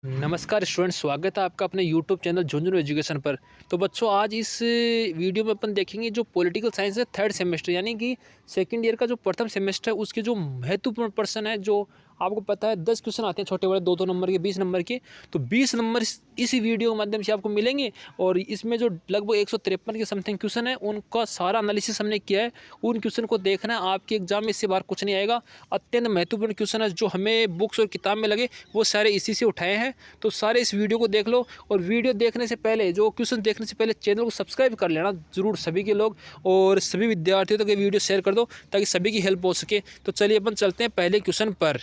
नमस्कार स्टूडेंट, स्वागत है आपका अपने यूट्यूब चैनल झुंझुनू एजुकेशन पर। तो बच्चों, आज इस वीडियो में अपन देखेंगे जो पॉलिटिकल साइंस है थर्ड सेमेस्टर, यानी कि सेकंड ईयर का जो प्रथम सेमेस्टर है उसके जो महत्वपूर्ण प्रश्न है। जो आपको पता है 10 क्वेश्चन आते हैं छोटे बड़े, 2-2 नंबर के, 20 नंबर के। तो 20 नंबर इस वीडियो के माध्यम से आपको मिलेंगे। और इसमें जो लगभग 153 के समथिंग क्वेश्चन है उनका सारा एनालिसिस हमने किया है। उन क्वेश्चन को देखना है, आपके एग्जाम में इससे बाहर कुछ नहीं आएगा। अत्यंत महत्वपूर्ण क्वेश्चन है जो हमें बुक्स और किताब में लगे, वो सारे इसी से उठाए हैं। तो सारे इस वीडियो को देख लो, और वीडियो देखने से पहले, जो क्वेश्चन देखने से पहले चैनल को सब्सक्राइब कर लेना जरूर सभी के लोग, और सभी विद्यार्थियों तक ये वीडियो शेयर कर दो ताकि सभी की हेल्प हो सके। तो चलिए अपन चलते हैं पहले क्वेश्चन पर।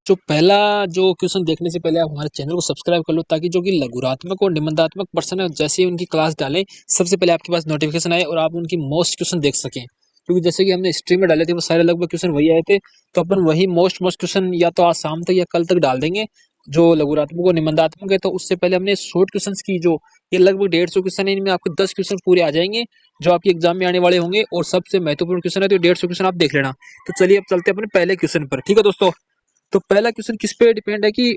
जो पहला जो क्वेश्चन देखने से पहले आप हमारे चैनल को सब्सक्राइब कर लो, ताकि जो कि लघुरात्मक और निबंधात्मक प्रश्न है जैसे ही उनकी क्लास डालें सबसे पहले आपके पास नोटिफिकेशन आए और आप उनकी मोस्ट क्वेश्चन देख सकें। क्योंकि जैसे कि हमने हिस्ट्री में डाले थे वो सारे लगभग क्वेश्चन वही आए थे, तो अपन वही मोस्ट क्वेश्चन या तो आज शाम तक या कल तक डाल देंगे। जो लघुरात्मक और निबंधात्मक है तो उससे पहले हमने शॉर्ट क्वेश्चन की, जो ये लगभग 150 क्वेश्चन है, इनमें आपको 10 क्वेश्चन पूरे आ जाएंगे जो आपके एग्जाम में आने वाले होंगे। और सबसे महत्वपूर्ण क्वेश्चन है तो 150 क्वेश्चन आप देख लेना। तो चलिए अब चलते हैं अपने पहले क्वेश्चन पर, ठीक है दोस्तों। तो पहला क्वेश्चन किस पे डिपेंड है कि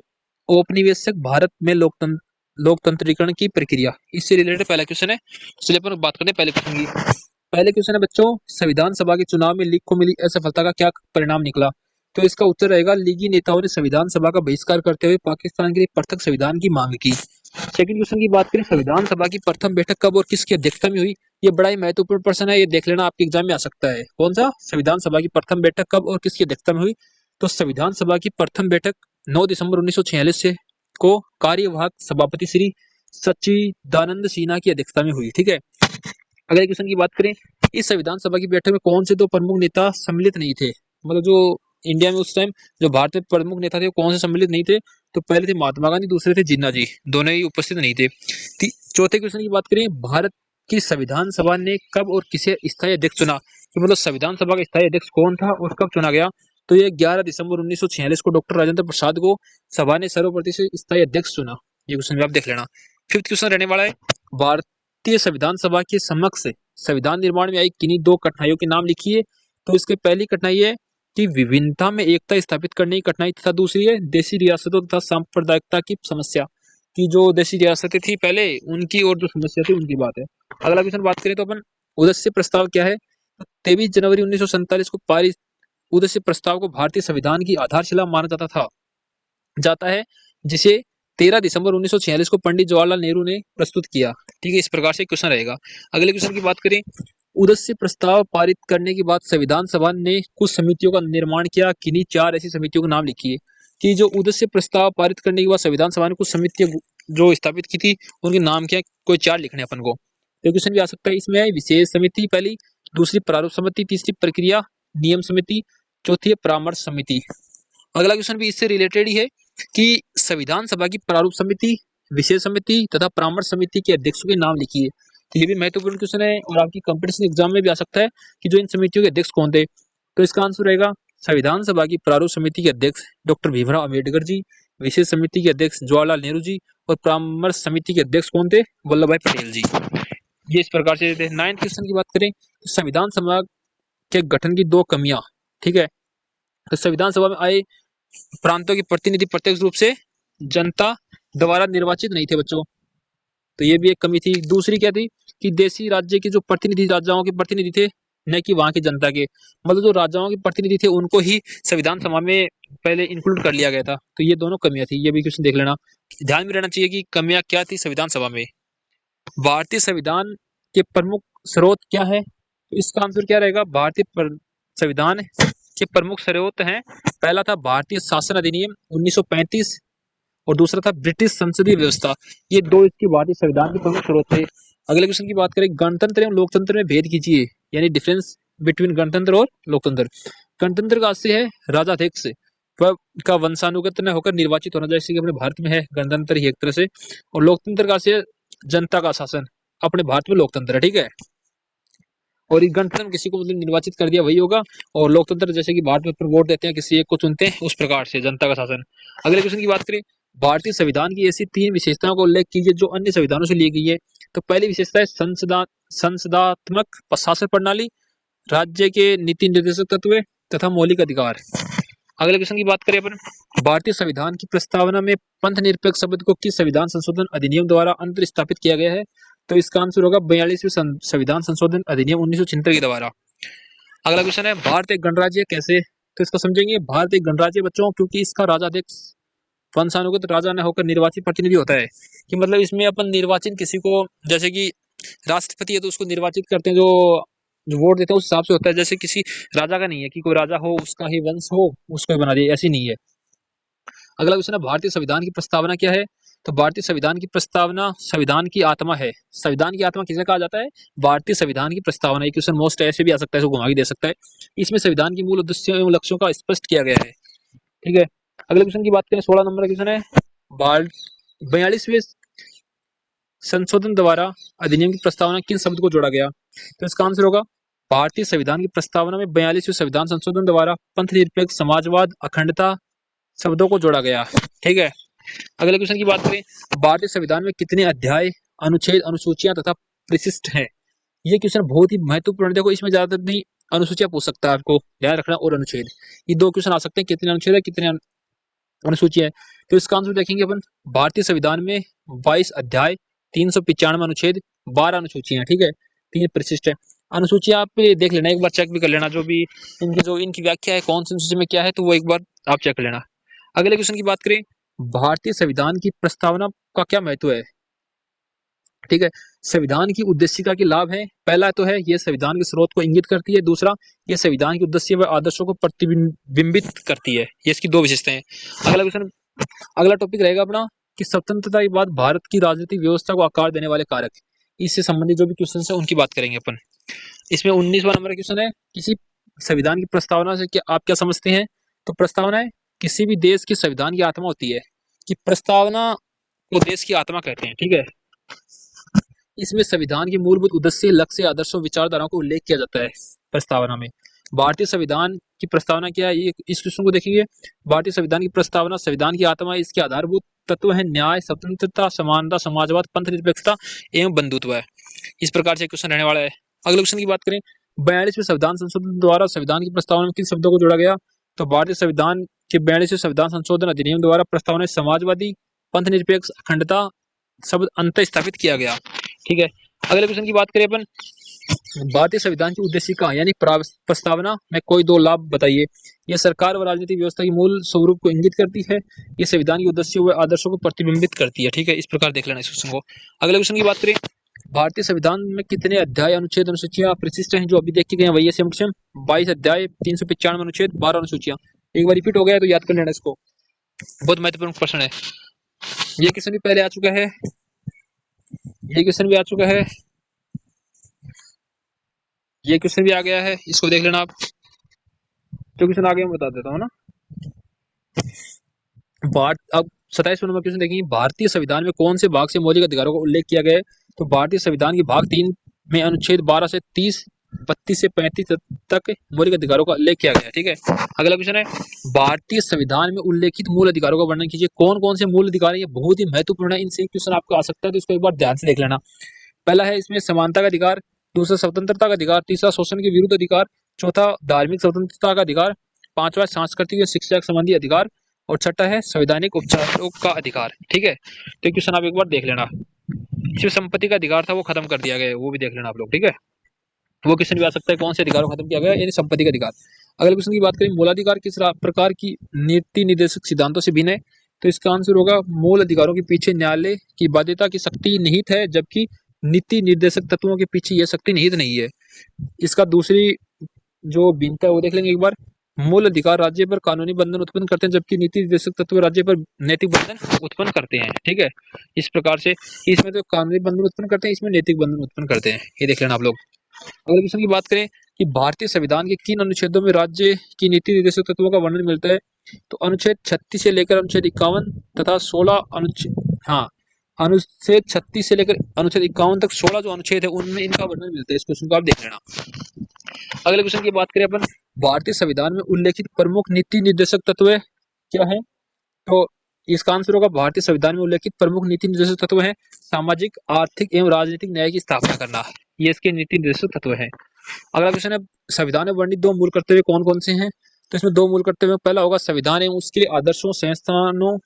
औपनिवेशिक भारत में लोकतंत्रीकरण की प्रक्रिया, इससे रिलेटेड पहला क्वेश्चन है। चलिए अपन बात करते हैं पहले क्वेश्चन की। पहले क्वेश्चन है बच्चों, संविधान सभा के चुनाव में लीग को मिली असफलता का क्या परिणाम निकला? तो इसका उत्तर रहेगा, लीगी नेताओं ने संविधान सभा का बहिष्कार करते हुए पाकिस्तान के लिए पृथक संविधान की मांग की। सेकंड क्वेश्चन की बात करें, संविधान सभा की प्रथम बैठक कब और किसकी अध्यक्षता में हुई? ये बड़ा ही महत्वपूर्ण प्रश्न है, ये देख लेना, आपके एग्जाम में आ सकता है। कौन सा? संविधान सभा की प्रथम बैठक कब और किसकी अध्यक्षता में हुई? तो संविधान सभा की प्रथम बैठक 9 दिसंबर 1946 से को कार्यवाहक सभापति श्री सच्चिदानंद सिन्हा की अध्यक्षता में हुई, ठीक है। अगले क्वेश्चन की बात करें, इस संविधान सभा की बैठक में कौन से दो प्रमुख नेता सम्मिलित नहीं थे? मतलब जो इंडिया में उस टाइम जो भारत में प्रमुख नेता थे वो कौन से सम्मिलित नहीं थे? तो पहले थे महात्मा गांधी, दूसरे थे जिन्ना जी, दोनों ही उपस्थित नहीं थे। चौथे क्वेश्चन की बात करें, भारत की संविधान सभा ने कब और किसे स्थायी अध्यक्ष चुना? कि मतलब संविधान सभा का स्थायी अध्यक्ष कौन था और कब चुना गया? तो ये 11 दिसंबर 1946 को डॉक्टर राजेंद्र प्रसाद को सभा ने सर्वप्रति से स्थायी अध्यक्ष चुना। ये क्वेश्चन भी आप देख लेना। फिफ्थ क्वेश्चन रहने वाला है, भारतीय संविधान सभा के समक्ष संविधान निर्माण में आई किन्हीं दो कठिनाइयों के नाम लिखिए। तो इसकी पहली कठिनाई है कि विभिन्नता में एकता स्थापित करने की कठिनाई, तथा दूसरी है देशी रियासतों तथा सांप्रदायिकता की समस्या, की जो देशी रियासतें थी पहले उनकी और जो समस्या थी उनकी बात है। अगला क्वेश्चन बात करें तो अपन, उद्देश्य प्रस्ताव क्या है? 23 जनवरी 1947 को पारित उद्देश्य प्रस्ताव को भारतीय संविधान की आधारशिला माना जाता है, जिसे 13 दिसंबर 1946 को पंडित जवाहरलाल नेहरू ने प्रस्तुत किया, ठीक है। इस प्रकार से क्वेश्चन रहेगा। अगले क्वेश्चन की बात करें, उद्देश्य प्रस्ताव पारित करने के बाद संविधान सभा ने कुछ समितियों का निर्माण किया, किन्हीं 4 ऐसी समितियों के नाम लिखिए। कि जो उद्देश्य प्रस्ताव पारित करने के बाद संविधान सभा ने कुछ समितियां जो स्थापित की थी उनके नाम क्या, कोई 4 लिखने अपन को। तो क्वेश्चन भी आ सकता है इसमें, विशेष समिति पहली, दूसरी प्रारूप समिति, तीसरी प्रक्रिया नियम समिति, चौथी है परामर्श समिति। अगला क्वेश्चन भी इससे रिलेटेड ही है कि संविधान सभा की प्रारूप समिति, विशेष समिति तथा परामर्श समिति के अध्यक्षों के नाम लिखिए। तो ये भी महत्वपूर्ण क्वेश्चन है और आपकी कंपटीशन एग्जाम में भी आ सकता है कि जो इन समितियों के अध्यक्ष कौन थे। तो इसका आंसर रहेगा, संविधान सभा की प्रारूप समिति के अध्यक्ष डॉक्टर भीमराव अम्बेडकर जी, विशेष समिति के अध्यक्ष जवाहरलाल नेहरू जी, और परामर्श समिति के अध्यक्ष कौन थे? वल्लभ भाई पटेल जी। ये इस प्रकार से थे। 9th क्वेश्चन की बात करें तो संविधान सभा के गठन की 2 कमियां, ठीक है। तो संविधान सभा में आए प्रांतों के प्रतिनिधि प्रत्यक्ष रूप से जनता द्वारा निर्वाचित नहीं थे बच्चों, तो ये भी एक कमी थी। दूसरी क्या थी कि देशी राज्य के जो प्रतिनिधि, राजाओं के प्रतिनिधि थे, न कि वहां की जनता के, मतलब जो राजाओं के प्रतिनिधि थे उनको ही संविधान सभा में पहले इंक्लूड कर लिया गया था। तो ये दोनों कमियां थी, ये भी क्वेश्चन देख लेना। ध्यान में रहना चाहिए कि कमियां क्या थी संविधान सभा में। भारतीय संविधान के प्रमुख स्रोत क्या है? तो इसका आंसर क्या रहेगा, भारतीय संविधान के प्रमुख स्रोत हैं, पहला था भारतीय शासन अधिनियम 1935 और दूसरा था ब्रिटिश संसदीय व्यवस्था। ये 2 इसकी भारतीय संविधान के प्रमुख स्रोत थे। अगले क्वेश्चन की बात करें, गणतंत्र एवं लोकतंत्र में भेद कीजिए, यानी डिफरेंस बिटवीन गणतंत्र और लोकतंत्र। गणतंत्र का आशय है राजाध्यक्ष का वंशानुगत न होकर निर्वाचित होना, जैसे कि अपने भारत में है गणतंत्र ही एक तरह से। और लोकतंत्र का आशय जनता का शासन, अपने भारत में लोकतंत्र है, ठीक है। और इस गणतंत्र में किसी को मतलब निर्वाचित कर दिया वही होगा, और लोकतंत्र जैसे कि भारत में वोट देते हैं, किसी एक को चुनते हैं, उस प्रकार से जनता का शासन। अगले क्वेश्चन की बात करें, भारतीय संविधान की ऐसी 3 विशेषताओं का उल्लेख कीजिए जो अन्य संविधानों से ली गई है। तो पहली विशेषता है संसदात्मक शासन प्रणाली, राज्य के नीति निर्देशक तत्व तथा मौलिक अधिकार। अगले क्वेश्चन की बात करें अपन, भारतीय संविधान की प्रस्तावना में पंथ निरपेक्ष शब्द को किस संविधान संशोधन अधिनियम द्वारा अंतर स्थापित किया गया है? तो इसका आंसर होगा 42वें संविधान संशोधन अधिनियम 1976 के द्वारा। अगला क्वेश्चन है, भारत एक गणराज्य कैसे? तो इसको समझेंगे, भारत एक गणराज्य बच्चों क्योंकि इसका राजाध्यक्ष वंशानुगत राजा न होकर निर्वाचित प्रतिनिधि होता है। कि मतलब इसमें अपन निर्वाचित किसी को, जैसे कि राष्ट्रपति है तो उसको निर्वाचित करते हैं, जो वोट देते हैं उस हिसाब से होता है। जैसे किसी राजा का नहीं है कि कोई राजा हो उसका ही वंश हो उसको ही बना दिया, ऐसी नहीं है। अगला क्वेश्चन है, भारतीय संविधान की प्रस्तावना क्या है? तो भारतीय संविधान की प्रस्तावना संविधान की आत्मा है। संविधान की आत्मा किसे कहा जाता है? भारतीय संविधान की प्रस्तावना। ये क्वेश्चन मोस्ट ऐसे भी आ सकता है, इसको घुमा भी दे सकता है। इसमें संविधान की मूल उद्देश्यों एवं लक्ष्यों का स्पष्ट किया गया है। ठीक है, अगले क्वेश्चन की बात करें, 16 नंबर का क्वेश्चन है, 42वें संशोधन द्वारा अधिनियम की प्रस्तावना किन शब्द को जोड़ा गया? तो इसका आंसर होगा, भारतीय संविधान की प्रस्तावना में 42वें संविधान संशोधन द्वारा पंथ निरपेक्ष, समाजवाद, अखंडता शब्दों को जोड़ा गया। ठीक है, अगले क्वेश्चन की बात करें, भारतीय संविधान में कितने अध्याय, अनुच्छेद, अनुसूचियां तथा परिशिष्ट हैं? ये क्वेश्चन बहुत ही महत्वपूर्ण है। देखो इसमें ज्यादातर नहीं अनुसूचियां पूछ सकता है, आपको ध्यान रखना, और अनुच्छेद, ये दो क्वेश्चन आ सकते हैं, कितने अनुच्छेद है कितने अनुसूची है। तो इसका आंसर देखेंगे अपन, भारतीय संविधान में 22 अध्याय, 395 अनुच्छेद, 12 अनुसूचियां। ठीक है, 3 परिशिष्ट है। अनुसूचियां आप देख लेना, एक बार चेक भी कर लेना, जो भी इनकी व्याख्या है कौन सी अनुसूची में क्या है, तो वो एक बार आप चेक कर लेना। अगले क्वेश्चन की बात करें, भारतीय संविधान की प्रस्तावना का क्या महत्व है? ठीक है, संविधान की उद्देशिका के लाभ है। पहला तो है ये संविधान के स्रोत को इंगित करती है। दूसरा, ये संविधान के उद्देश्य व आदर्शों को प्रतिबिंबित करती है। ये इसकी दो विशेषताएं हैं। अगला क्वेश्चन, अगला टॉपिक रहेगा अपना कि स्वतंत्रता के बाद भारत की राजनीतिक व्यवस्था को आकार देने वाले कारक। इससे संबंधित जो भी क्वेश्चन है उनकी बात करेंगे अपन। इसमें 19वां नंबर का क्वेश्चन है, किसी संविधान की प्रस्तावना से क्या आप क्या समझते हैं? तो प्रस्तावना है किसी भी देश की संविधान की आत्मा होती है। कि प्रस्तावना को देश की आत्मा कहते हैं। ठीक है, इसमें संविधान के मूलभूत उद्देश्य, लक्ष्य, आदर्शों, विचारधाराओं को उल्लेख किया जाता है प्रस्तावना में। भारतीय संविधान की प्रस्तावना क्या है, ये इस क्वेश्चन को देखेंगे। भारतीय संविधान की प्रस्तावना संविधान की आत्मा है। इसके आधारभूत तत्व है न्याय, स्वतंत्रता, समानता, समाजवाद, पंथ निरपेक्षता एवं बंधुत्व है। इस प्रकार से क्वेश्चन रहने वाला है। अगले क्वेश्चन की बात करें, 42वें संविधान संशोधन द्वारा संविधान की प्रस्तावना में किन शब्दों को जोड़ा गया? तो भारतीय संविधान के 42वें संविधान संशोधन अधिनियम द्वारा प्रस्तावना समाजवादी, पंथ निरपेक्ष, अखंडता शब्द अंत स्थापित किया गया। ठीक है, अगले क्वेश्चन की बात करें अपन, भारतीय संविधान की उद्देशिका यानी प्रस्तावना में कोई दो लाभ बताइए। यह सरकार व राजनीतिक व्यवस्था की मूल स्वरूप को इंगित करती है। ये संविधान के उद्देश्यों व आदर्शों को प्रतिबिंबित करती है। ठीक है, इस प्रकार देख लेना इस क्वेश्चन को। अगले क्वेश्चन की बात करें, भारतीय संविधान में कितने अध्याय, अनुच्छेद, अनुसूचियां, परिशिष्ट हैं? जो अभी देख के गए वही सेम क्वेश्चन, 22 अध्याय, 395 अनुच्छेद, 12 अनुसूचियां। एक बार रिपीट हो गया तो याद कर लेना इसको, बहुत महत्वपूर्ण प्रश्न है। ये क्वेश्चन भी पहले आ चुका है, ये क्वेश्चन भी आ चुका है, ये क्वेश्चन भी आ गया है, इसको देख लेना आप। जो क्वेश्चन आगे मैं बता देता हूँ ना। अब 27वां नंबर क्वेश्चन देखेंगे, भारतीय संविधान में कौन से भाग से मौलिक अधिकारों का उल्लेख किया गया है? तो भारतीय संविधान के भाग 3 में अनुच्छेद 12 से 30, 32 से 35 तक मौलिक अधिकारों का उल्लेख किया गया है। ठीक है, अगला क्वेश्चन है, भारतीय संविधान में उल्लेखित मूल अधिकारों का वर्णन कीजिए। कौन कौन से मूल अधिकार है? ये बहुत ही महत्वपूर्ण है, इनसे क्वेश्चन आपको आ सकता है, तो इसको एक बार ध्यान से देख लेना। पहला है इसमें समानता का अधिकार, दूसरा स्वतंत्रता का अधिकार, तीसरा शोषण के विरुद्ध अधिकार, चौथा धार्मिक स्वतंत्रता का अधिकार, पांचवा सांस्कृतिक शिक्षा संबंधी अधिकार, और छठा है संवैधानिक उपचारों का अधिकार। ठीक है, तो क्वेश्चन आप एक बार देख लेना। जो संपत्ति का अधिकार था वो खत्म कर दिया गया है, वो भी देख लेना आप लोग। ठीक है, वो क्वेश्चन भी आ सकता है, कौन से अधिकारों को खत्म किया गया, यानी संपत्ति का अधिकार। अगले क्वेश्चन की बात करें, मूलाधिकार किस प्रकार की नीति निर्देशक सिद्धांतों से भिन्न है? तो इसका आंसर होगा, मूल अधिकारों के पीछे न्यायालय की बाध्यता की शक्ति निहित है, जबकि नीति निर्देशक तत्वों के पीछे यह शक्ति निहित नहीं है। इसका दूसरी जो भिन्नता है वो देख लेंगे एक बार। मूल अधिकार राज्य पर कानूनी बंधन उत्पन्न करते हैं, जबकि नीति निर्देशक तत्व राज्य पर नैतिक बंधन उत्पन्न करते हैं। ठीक है, इस प्रकार से इसमें तो कानूनी बंधन उत्पन्न करते हैं, इसमें नैतिक बंधन उत्पन्न करते हैं, ये देख लेना आप लोग। अगले क्वेश्चन की बात करें कि भारतीय संविधान के किन अनुच्छेदों में राज्य की नीति निर्देशक तत्वों का वर्णन मिलता है? तो अनुच्छेद 36 से लेकर अनुच्छेद 51 तथा 16 अनुच्छेद 36 से लेकर अनुच्छेद 51 तक 16 जो अनुच्छेद है उनमें इनका वर्णन मिलता है। इस क्वेश्चन को आप देख लेना। अगले क्वेश्चन की बात करें अपन, भारतीय संविधान में उल्लेखित प्रमुख नीति निर्देशक तत्व क्या है? तो इसका आंसर होगा, भारतीय संविधान में उल्लेखित प्रमुख नीति निर्देशक तत्व है सामाजिक, आर्थिक एवं राजनीतिक न्याय की स्थापना करना, ये इसके नीति निर्देशक तत्व है। अगला क्वेश्चन है, संविधान में वर्णित दो मूल कर्तव्य कौन कौन से हैं? तो इसमें दो मूल कर्तव्य, पहला होगा संविधान एवं उसके आदर्शों, संस्थानों,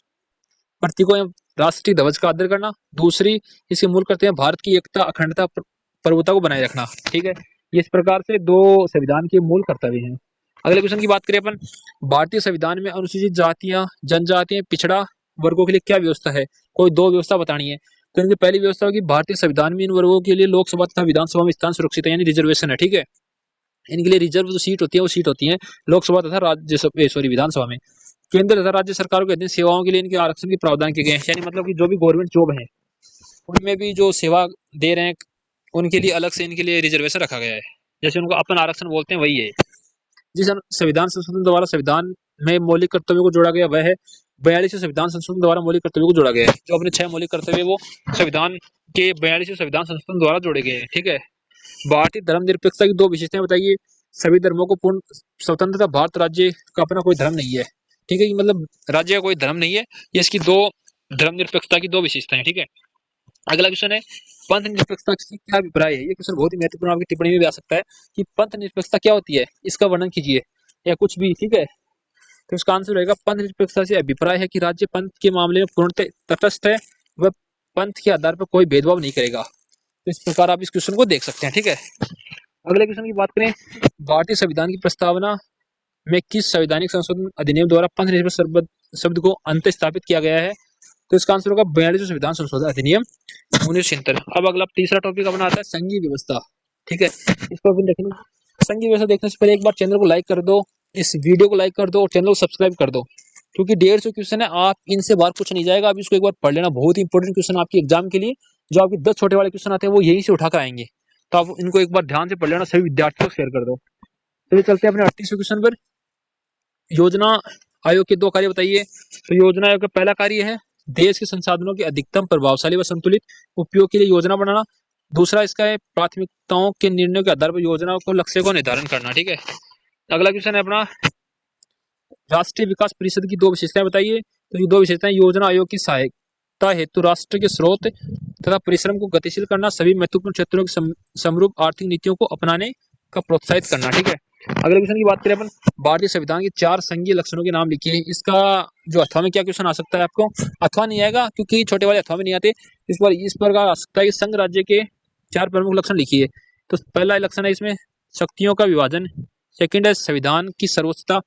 प्रतीकों एवं राष्ट्रीय ध्वज का आदर करना। दूसरी इसके मूल कर्तव्य भारत की एकता, अखंडता, प्रभुता को बनाए रखना। ठीक है, इस प्रकार से दो संविधान के मूल कर्तव्य हैं। अगले क्वेश्चन की बात करें अपन, भारतीय संविधान में अनुसूचित जातियां, जनजातियां, पिछड़ा वर्गों के लिए क्या व्यवस्था है? कोई दो व्यवस्था बतानी है। तो इनकी पहली व्यवस्था होगी, भारतीय संविधान में इन वर्गों के लिए लोकसभा तथा विधानसभा में स्थान सुरक्षित है, यानी रिजर्वेशन है। ठीक है, इनके लिए रिजर्व जो सीट होती है वो सीट होती है लोकसभा तथा राज्यसभा, सॉरी, विधानसभा में। केंद्र तथा राज्य सरकारों के अधीन सेवाओं के लिए इनके आरक्षण के प्रावधान किए गए हैं, यानी मतलब कि जो भी गवर्नमेंट जॉब है उनमें भी जो सेवा दे रहे हैं उनके लिए अलग से इनके लिए रिजर्वेशन रखा गया है, जैसे उनको अपन आरक्षण बोलते हैं वही है। जिस संविधान संशोधन द्वारा संविधान में मौलिक कर्तव्यों को जोड़ा गया वह है 42वें संविधान संशोधन द्वारा मौलिक कर्तव्यों को जोड़ा गया है। जो अपने 6 मौलिक कर्तव्य वो संविधान के 42वें संविधान संशोधन द्वारा जोड़े गए हैं। ठीक है, भारतीय धर्मनिरपेक्षता की दो विशेषताएं बताइए। सभी धर्मों को पूर्ण स्वतंत्रता, भारत राज्य का अपना कोई धर्म नहीं है। ठीक है, मतलब राज्य का कोई धर्म नहीं है, ये इसकी दो धर्मनिरपेक्षता की दो विशेषताएं। ठीक है, अगला क्वेश्चन है, पंथ निरपेक्षता से क्या अभिप्राय है? ये क्वेश्चन बहुत ही महत्वपूर्ण आपकी टिप्पणी में भी आ सकता है कि पंथ निरपेक्षता क्या होती है, इसका वर्णन कीजिए या कुछ भी। ठीक है, तो इसका आंसर रहेगा, पंथ निरपेक्षता से अभिप्राय है कि राज्य पंथ के मामले में पूर्णतः तटस्थ है, वह पंथ के आधार पर कोई भेदभाव नहीं करेगा। तो इस प्रकार आप इस क्वेश्चन को देख सकते हैं। ठीक है, अगले क्वेश्चन की बात करें, भारतीय संविधान की प्रस्तावना में किस संवैधानिक संशोधन अधिनियम द्वारा पंथ निरपेक्ष शब्द को अंत स्थापित किया गया है? तो इसका आंसर होगा 42वें संविधान संशोधन अधिनियम 1976। अब अगला तीसरा टॉपिक अपना आता है संघीय व्यवस्था। ठीक है, इसको अपन देखेंगे। संघीय व्यवस्था देखने से पहले एक बार चैनल को लाइक कर दो, इस वीडियो को लाइक कर दो और चैनल को सब्सक्राइब कर दो, क्योंकि 150 क्वेश्चन है, आप इनसे बाहर कुछ नहीं जाएगा। आप इसको एक बार पढ़ लेना, बहुत इंपॉर्टेंट क्वेश्चन आपके एग्जाम के लिए। जो आपके 10 छोटे वाले क्वेश्चन आते हैं वो यहीं से उठाकर आएंगे, तो आप इनको एक बार ध्यान से पढ़ लेना, सभी विद्यार्थियों को शेयर कर दो। चलिए चलते हैं अपने 38वें क्वेश्चन पर। योजना आयोग के दो कार्य बताइए। तो योजना आयोग का पहला कार्य है देश के संसाधनों के अधिकतम प्रभावशाली व संतुलित उपयोग के लिए योजना बनाना। दूसरा इसका है प्राथमिकताओं के निर्णयों के आधार पर योजना को लक्ष्य को निर्धारण करना। ठीक है, अगला क्वेश्चन है अपना, राष्ट्रीय विकास परिषद की दो विशेषताएं बताइए। तो ये दो विशेषताएं, योजना आयोग की सहायता हेतु राष्ट्र के स्रोत तथा परिश्रम को गतिशील करना, सभी महत्वपूर्ण क्षेत्रों की समरूप आर्थिक नीतियों को अपनाने का प्रोत्साहित करना। ठीक है, अगले क्वेश्चन की बात करें अपन, भारतीय संविधान के 4 संघीय लक्षणों के नाम लिखिए। इसका जो अथवा में क्या क्वेश्चन आ सकता है, आपको अथवा नहीं आएगा क्योंकि छोटे वाले अथवा में नहीं आते। इस प्रकार आ सकता है कि संघ राज्य के 4 प्रमुख लक्षण लिखिए। तो पहला लक्षण है इसमें शक्तियों का विभाजन, सेकंड है संविधान की सर्वोच्चता,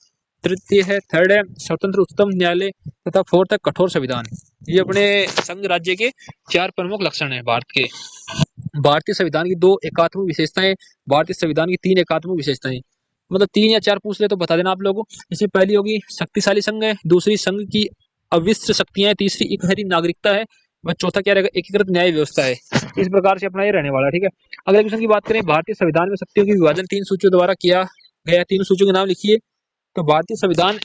तृतीय है, थर्ड है स्वतंत्र उच्चतम न्यायालय, तथा फोर्थ है कठोर संविधान। ये अपने संघ राज्य के 4 प्रमुख लक्षण है भारत के। भारतीय संविधान की 2 एकात्मक विशेषताएं, भारतीय संविधान की 3 एकात्मक विशेषताएं। मतलब 3 या 4 पूछ ले तो बता देना आप लोगों को। इसमें पहली होगी शक्तिशाली संघ है, दूसरी संघ की अविश्र शक्तियां है, तीसरी इकहरी नागरिकता है, वह चौथा क्या रहेगा, एकीकृत न्याय व्यवस्था है। इस प्रकार से अपना ये रहने वाला। ठीक है, अगले क्वेश्चन की बात करें, भारतीय संविधान में शक्तियों के विभाजन 3 सूचियों द्वारा किया गया, 3 सूचियों के नाम लिखिए। तो भारतीय संविधान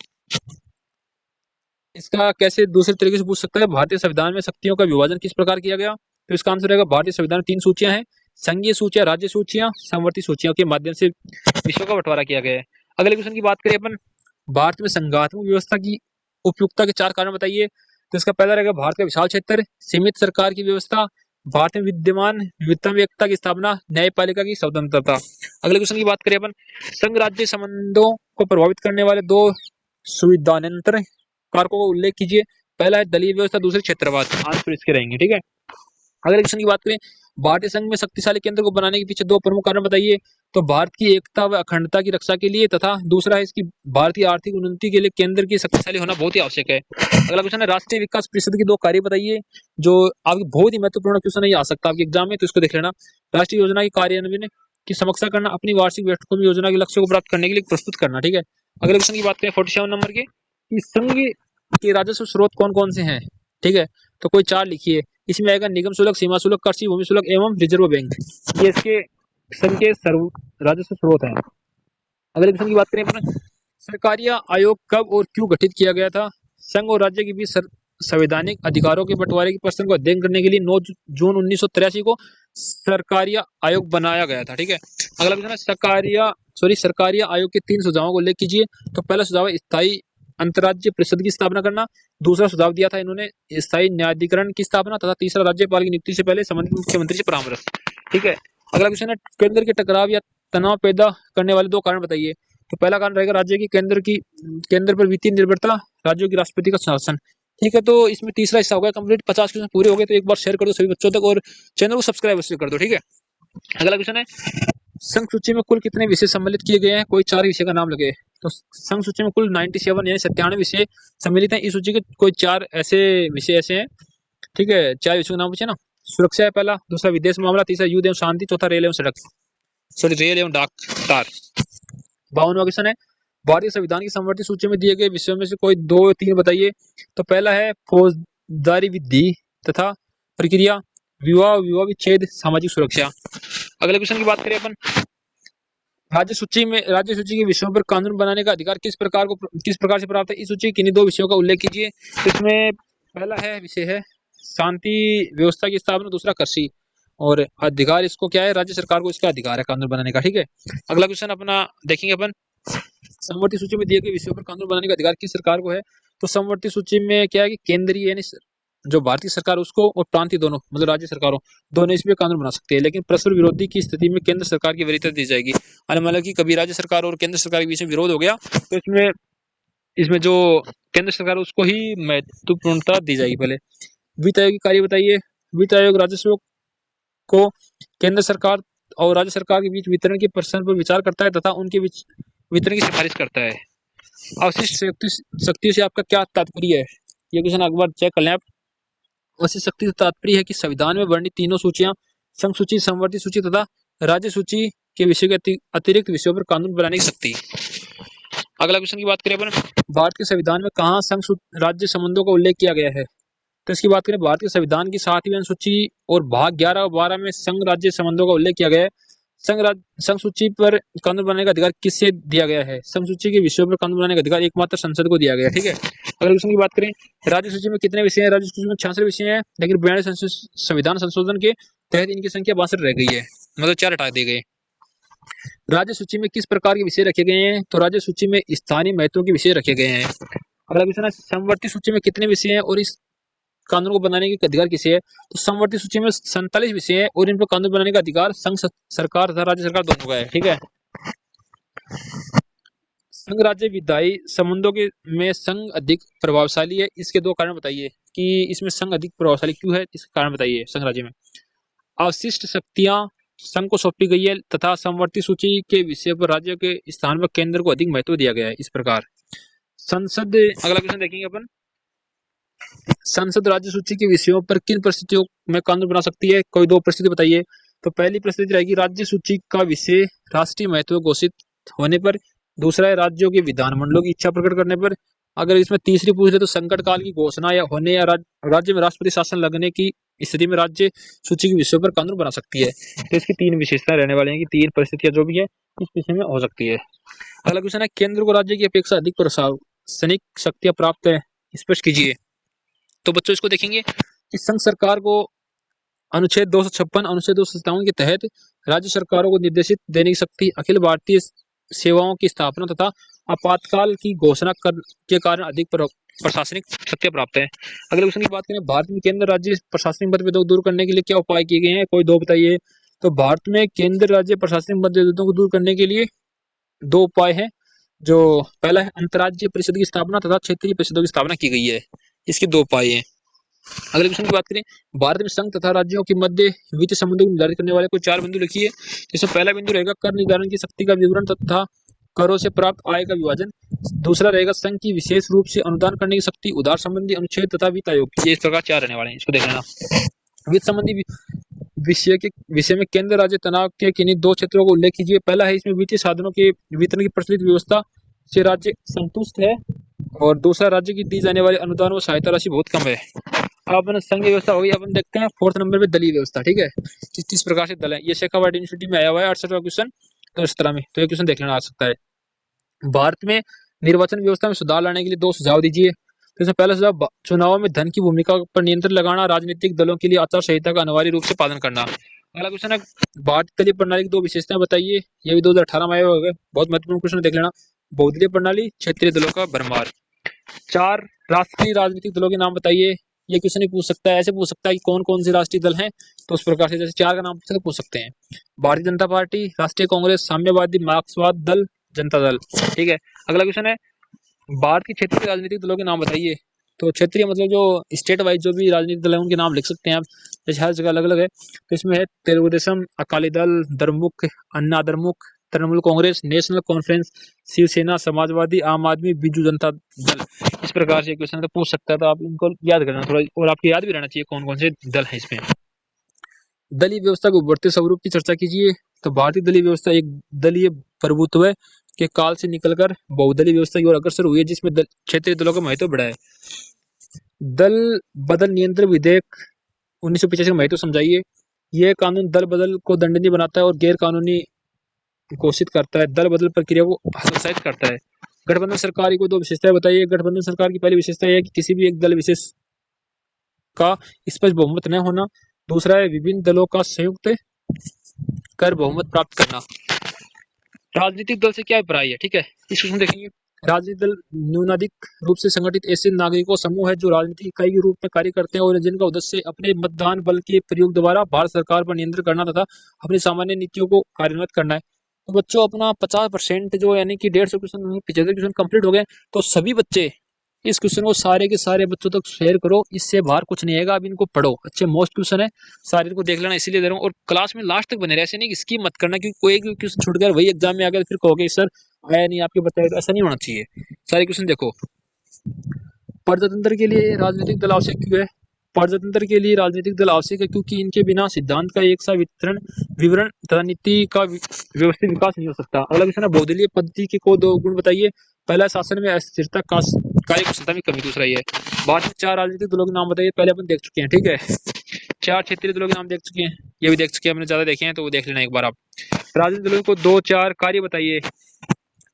इसका कैसे दूसरे तरीके से पूछ सकता है, भारतीय संविधान में शक्तियों का विभाजन किस प्रकार किया गया? तो इसका आंसर रहेगा, भारतीय संविधान में 3 सूचियां हैं, संघीय सूचियां, राज्य सूचियां, समवर्ती सूचियों के माध्यम से विषयों का बंटवारा किया गया है। अगले क्वेश्चन की बात करें अपन, भारत में संघात्मक व्यवस्था की उपयुक्तता के 4 कारण बताइए। तो इसका पहला रहेगा भारत का विशाल क्षेत्र, सीमित सरकार की व्यवस्था, भारत में विद्यमान विविधता में एकता की स्थापना, न्यायपालिका की स्वतंत्रता। अगले क्वेश्चन की बात करें अपन, संघ राज्य संबंधों को प्रभावित करने वाले 2 संविधानांतर कारकों का उल्लेख कीजिए। पहला है दलीय व्यवस्था, दूसरी क्षेत्रवाद। आंसर इसके रहेंगे। ठीक है, अगले क्वेश्चन की बात करें, भारतीय संघ में शक्तिशाली केंद्र को बनाने के पीछे 2 प्रमुख कारण बताइए। तो भारत की एकता व अखंडता की रक्षा के लिए, तथा दूसरा है इसकी भारतीय आर्थिक उन्नति के लिए केंद्र की शक्तिशाली होना बहुत ही आवश्यक है। अगला क्वेश्चन है, राष्ट्रीय विकास परिषद की 2 कार्य बताइए। जो आपकी बहुत ही महत्वपूर्ण क्वेश्चन है, आ सकता है आपके एग्जाम में, तो इसको देख लेना। राष्ट्रीय योजना की कार्यान्वयन की समीक्षा करना, अपनी वार्षिक बैठकों में योजना के लक्ष्य को प्राप्त करने के लिए प्रस्तुत करना। ठीक है, अगले क्वेश्चन की बात करें 47 नंबर के, संघ के राजस्व स्रोत कौन कौन से हैं? ठीक है, तो कोई 4 लिखिए। इसमें आएगा निगम शुल्क, सीमा शुल्क, कृषि भूमि शुल्क एवं रिजर्व बैंक। ये इसके संघ के राजस्व स्रोत हैं। अगले क्वेश्चन की बात करें अपन, सरकारीय आयोग कब और क्यों गठित किया गया था? संघ और राज्य के बीच संवैधानिक अधिकारों के बंटवारे के प्रश्न को अध्ययन करने के लिए 9 जून 1983 को सरकारीय आयोग बनाया गया था। ठीक है, अगला क्वेश्चन है, सरकारीय आयोग के 3 सुझावों को उल्लेख कीजिए। तो पहला सुझाव है स्थायी अंतर्राज्य परिषद की स्थापना करना, दूसरा सुझाव दिया था इन्होंने स्थायी न्यायाधिकरण की स्थापना, तथा तीसरा राज्यपाल की नियुक्ति से पहले संबंधित मुख्यमंत्री से परामर्श। ठीक है, अगला क्वेश्चन है, केंद्र के टकराव या तनाव पैदा करने वाले 2 कारण बताइए। तो पहला कारण रहेगा राज्य की केंद्र पर वित्तीय निर्भरता, राज्यों की राष्ट्रपति का शासन। ठीक है, तो इसमें तीसरा हिस्सा हो गया कंप्लीट। 50 क्वेश्चन पूरे हो गए, तो एक बार शेयर कर दो सभी बच्चों तक और चैनल को सब्सक्राइब अवश्य कर दो। ठीक है, अगला क्वेश्चन है, संघ सूची में कुल कितने विषय सम्मिलित किए गए हैं? कोई 4 विषय का नाम लगे। तो संघ सूची में कुल 97 यानी 97 विषय सम्मिलित हैं। इस सूची के कोई 4 ऐसे विषय ऐसे हैं। ठीक है, 4 विषयों का नाम पूछे ना। सुरक्षा है पहला, दूसरा विदेश मामला, तीसरा युद्ध एवं शांति, चौथा रेल एवं सड़क, सॉरी रेल एवं डाक तार। 52वां क्वेश्चन है, भारतीय संविधान की समवर्ती सूची में दिए गए विषयों में से कोई 2 या 3 बताइए। तो पहला है फौजदारी विधि तथा प्रक्रिया, विवाह विवाह विच्छेद, सामाजिक सुरक्षा। अगले क्वेश्चन की बात करें अपन, राज्य सूची के विषयों पर कानून बनाने का अधिकार किस प्रकार से प्राप्त है? इस सूची के किन्हीं 2 विषयों का उल्लेख कीजिए। इसमें पहला है विषय है शांति व्यवस्था की स्थापना, दूसरा कृषि, और अधिकार इसको क्या है? राज्य सरकार को इसका अधिकार है कानून बनाने का। ठीक है, अगला क्वेश्चन अपना देखेंगे अपन, समवर्ती सूची में दिए गए विषयों पर कानून बनाने का अधिकार किस सरकार को है? तो समवर्ती सूची में क्या है कि केंद्रीय यानी जो भारतीय सरकार उसको और प्रांतीय दोनों मतलब राज्य सरकारों दोनों इस पे कानून बना सकते हैं, लेकिन परस्पर विरोधी की स्थिति में केंद्र सरकार की वरीयता दी जाएगी। मतलब कि कभी राज्य सरकार और केंद्र सरकार के बीच में विरोध हो गया तो इसमें जो केंद्र सरकार उसको ही महत्वपूर्णता दी जाएगी। पहले वित्त आयोग की कार्य बताइए। वित्त आयोग राजस्व को केंद्र सरकार और राज्य सरकार के बीच वितरण के प्रश्न पर विचार करता है तथा उनके बीच वितरण की सिफारिश करता है। अवशिष्ट शक्तियों से आपका क्या तात्पर्य है? ये क्वेश्चन एक बार चेक कर लें आप। अवशिष्ट शक्ति से तात्पर्य है कि संविधान में वर्णित तीनों सूचियां संघ सूची, समवर्ती सूची तथा राज्य सूची के विषय के अतिरिक्त विषयों पर कानून बनाने की शक्ति। अगला क्वेश्चन की बात करें अपन, भारत के संविधान में कहाँ संघ राज्य संबंधों का उल्लेख किया गया है? तो इसकी बात करें, भारत के संविधान की 7वीं अनुसूची और भाग 11 और 12 में संघ राज्य संबंधों का उल्लेख किया गया है। संघ सूची पर कानून बनाने का अधिकार किससे दिया गया है? संघ सूची के विषयों पर कानून बनाने का अधिकार एकमात्र संसद को दिया गया है। ठीक है, अगले क्वेश्चन की बात करें, राज्य सूची में कितने विषय हैं? राज्य सूची में 66 विषय हैं, लेकिन 42 संविधान संशोधन के तहत इनकी संख्या 62 रह गई है, मतलब 4 हटा दिए गए। राज्य सूची में किस प्रकार के विषय रखे गए हैं? तो राज्य सूची में स्थानीय महत्व के विषय रखे गए हैं। अगला क्वेश्चन है, समवर्ती सूची में कितने विषय हैं और इस कानून को बनाने के अधिकार किसे है? तो समवर्ती सूची में 47 विषय हैं और इन पर कानून बनाने का अधिकार संघ सरकार तथा राज्य सरकार दोनों का है। ठीक है, संघ राज्य विधायी संबंधों के में संघ अधिक प्रभावशाली है। इसके 2 कारण बताइए कि इसमें संघ अधिक प्रभावशाली क्यों है, इसके कारण बताइए। संघ राज्य में अवशिष्ट शक्तियां संघ को सौंपी गई है तथा समवर्ती सूची के विषय पर राज्य के स्थान पर केंद्र को अधिक महत्व दिया गया है। इस प्रकार संसद, अगला क्वेश्चन देखेंगे अपन, संसद राज्य सूची के विषयों पर किन परिस्थितियों में कानून बना सकती है? कोई 2 परिस्थिति बताइए। तो पहली परिस्थिति रहेगी राज्य सूची का विषय राष्ट्रीय महत्व घोषित होने पर, दूसरा है राज्यों के विधानमंडलों की इच्छा प्रकट करने पर, अगर इसमें तीसरी पूछ ले तो संकट काल की घोषणा या होने या राज्य में राष्ट्रपति शासन लगने की स्थिति में राज्य सूची के विषयों पर कानून बना सकती है। तो इसकी 3 विशेषताएं रहने वाली हैं कि 3 परिस्थितियां जो भी है इस विषय में हो सकती है। अगला क्वेश्चन है, केंद्र को राज्य की अपेक्षा अधिक प्रशासनिक शक्तियां प्राप्त है, स्पष्ट कीजिए। तो बच्चों इसको देखेंगे कि संघ सरकार को अनुच्छेद 256, अनुच्छेद 257 के तहत राज्य सरकारों को निर्देशित देने की शक्ति, अखिल भारतीय सेवाओं की स्थापना तथा आपातकाल की घोषणा के कारण अधिक प्रशासनिक शक्तियां प्राप्त है। अगले क्वेश्चन की बात करें, भारत में केंद्र राज्य प्रशासनिक मतभेदों को दूर करने के लिए क्या उपाय किए गए हैं? कोई 2 बताइए। तो भारत में केंद्र राज्य प्रशासनिक मतभेदों को दूर करने के लिए 2 उपाय हैं। जो पहला है अंतर्राज्यीय परिषद की स्थापना तथा क्षेत्रीय परिषदों की स्थापना की गई है। इसके 2 उपाय हैं। अगले क्वेश्चन की बात करें, भारत में संघ तथा राज्यों के मध्य वित्तीय संबंधों को निर्धारित करने वाले कोई 4 बिंदु लिखिए। इसमें पहला बिंदु रहेगा कर निर्धारण की शक्ति का विवरण तथा करों से प्राप्त आय का विभाजन। दूसरा रहेगा संघ की विशेष रूप से अनुदान करने की शक्ति, उधार संबंधी अनुच्छेद तथा वित्त आयोग। ये इस प्रकार 4 रहने वाले हैं, इसको देख लेना। वित्त संबंधी विषय में केंद्र राज्य तनाव के किन्हीं 2 क्षेत्रों को उल्लेख कीजिए। पहला है इसमें वित्तीय साधनों के वितरण की प्रचलित व्यवस्था से राज्य संतुष्ट है, और दूसरा राज्य की दी जाने वाली अनुदान व सहायता राशि बहुत कम है। अपन संघ व्यवस्था होगी, अपन देखते हैं 4th नंबर पे दलीय व्यवस्था। ठीक है, किस प्रकार से दल है, ये शेखावाटी यूनिवर्सिटी में आया हुआ है 68वां क्वेश्चन। तो इस तरह में तो ये क्वेश्चन देख लेना आ सकता है। भारत में निर्वाचन व्यवस्था में सुधार लाने के लिए 2 सुझाव दीजिए। तो इसमें पहला सुझाव, चुनाव में धन की भूमिका पर नियंत्रण लगाना, राजनीतिक दलों के लिए आचार संहिता का अनिवार्य रूप से पालन करना। अगला क्वेश्चन है, भारतीय तलीय प्रणाली की 2 विशेषताएं बताइए। ये भी 2018 में आए हुए, बहुत महत्वपूर्ण क्वेश्चन देख लेना। बहुदलीय प्रणाली, क्षेत्रीय दलों का भरमार। 4 राष्ट्रीय राजनीतिक दलों के नाम बताइए। ये क्वेश्चन भी पूछ सकता है, ऐसे पूछ सकता है कि कौन कौन से राष्ट्रीय दल हैं, तो उस प्रकार से जैसे 4 का नाम पूछ सकते हैं। भारतीय जनता पार्टी, राष्ट्रीय कांग्रेस, साम्यवादी मार्क्सवाद दल, जनता दल। ठीक है, अगला क्वेश्चन है भारत की क्षेत्रीय राजनीतिक दलों के नाम बताइए। तो क्षेत्रीय मतलब जो स्टेट वाइज जो भी राजनीतिक दल है उनके नाम लिख सकते हैं आप, जैसे हर जगह अलग अलग है। तो इसमें है तेलुगु देशम, अकाली दल, दरमुख, अन्ना दरमुख, तृणमूल कांग्रेस, नेशनल कॉन्फ्रेंस, शिवसेना, समाजवादी, आम आदमी, बीजू जनता दल। इस प्रकार से क्वेश्चन तो पूछ सकता है, तो आप इनको याद करना थोड़ा, और आपको याद भी रहना चाहिए कौन कौन से दल है इसमें। दलीय व्यवस्था के उभरते स्वरूप की चर्चा कीजिए। तो भारतीय दलीय व्यवस्था एक दलीय प्रभुत्व के काल से निकलकर बहुदलीय व्यवस्था की ओर अग्रसर हुई है, जिसमें क्षेत्रीय दलों का महत्व बढ़ा है। दल बदल नियंत्रण विधेयक 1985 का महत्व समझाइए। यह कानून दल बदल को दंडनीय बनाता है और गैर कानूनी घोषित करता है। दल बदल प्रक्रिया को हतोत्साहित करता है। गठबंधन सरकार की कोई दो विशेषताएं बताइए। गठबंधन सरकार की पहली विशेषता यह है कि किसी भी एक दल विशेष का स्पष्ट बहुमत न होना। दूसरा है विभिन्न दलों का संयुक्त कर बहुमत प्राप्त करना। राजनीतिक दल से क्या अभिप्राय है, ठीक है, इस क्वेश्चन देखेंगे। राजनीतिक दल न्यूनाधिक रूप से संगठित ऐसे नागरिकों समूह है जो राजनीतिक इकाई के रूप में कार्य करते हैं और जिनका उद्देश्य अपने मतदान बल के प्रयोग द्वारा भारत सरकार पर नियंत्रण करना तथा अपनी सामान्य नीतियों को कार्यान्वित करना है। तो बच्चों अपना 50% जो यानी कि 150 क्वेश्चन 75 क्वेश्चन कंप्लीट हो गए। तो सभी बच्चे इस क्वेश्चन को सारे के सारे बच्चों तक शेयर करो, इससे बाहर कुछ नहीं आएगा। अब इनको पढ़ो, अच्छे मोस्ट क्वेश्चन है, सारे इनको देख लेना, इसीलिए दे रहा हूँ। और क्लास में लास्ट तक बने रहे, ऐसे नहीं कि स्किप मत करना, क्योंकि कोई भी क्वेश्चन छूट गया वही एग्जाम में आ गया फिर कहोगे सर आया नहीं आपके बताया, तो ऐसा नहीं होना चाहिए। सारे क्वेश्चन देखो। प्रजातंत्र के लिए राजनीतिक दल आवश्यक क्यों है। प्रजातंत्र के लिए राजनीतिक दल आवश्यक है क्योंकि इनके बिना सिद्धांत का एक सा विवरण तथा नीति का व्यवस्थित विकास नहीं हो सकता। अगला क्वेश्चन है बहुदलीय पद्धति के को दो गुण बताइए। पहला, शासन में अस्थिरता, कार्य कुशलता में कमी। दूसरा ये बाद में 4 राजनीतिक दलों के नाम बताइए। पहले अपन देख चुके हैं, ठीक है, 4 क्षेत्रीय दलों के नाम देख चुके हैं, ये भी देख चुके हैं, हमने ज्यादा देखे हैं तो वो देख लेना एक बार आप। राजनीतिक दलों को 2-4 कार्य बताइए।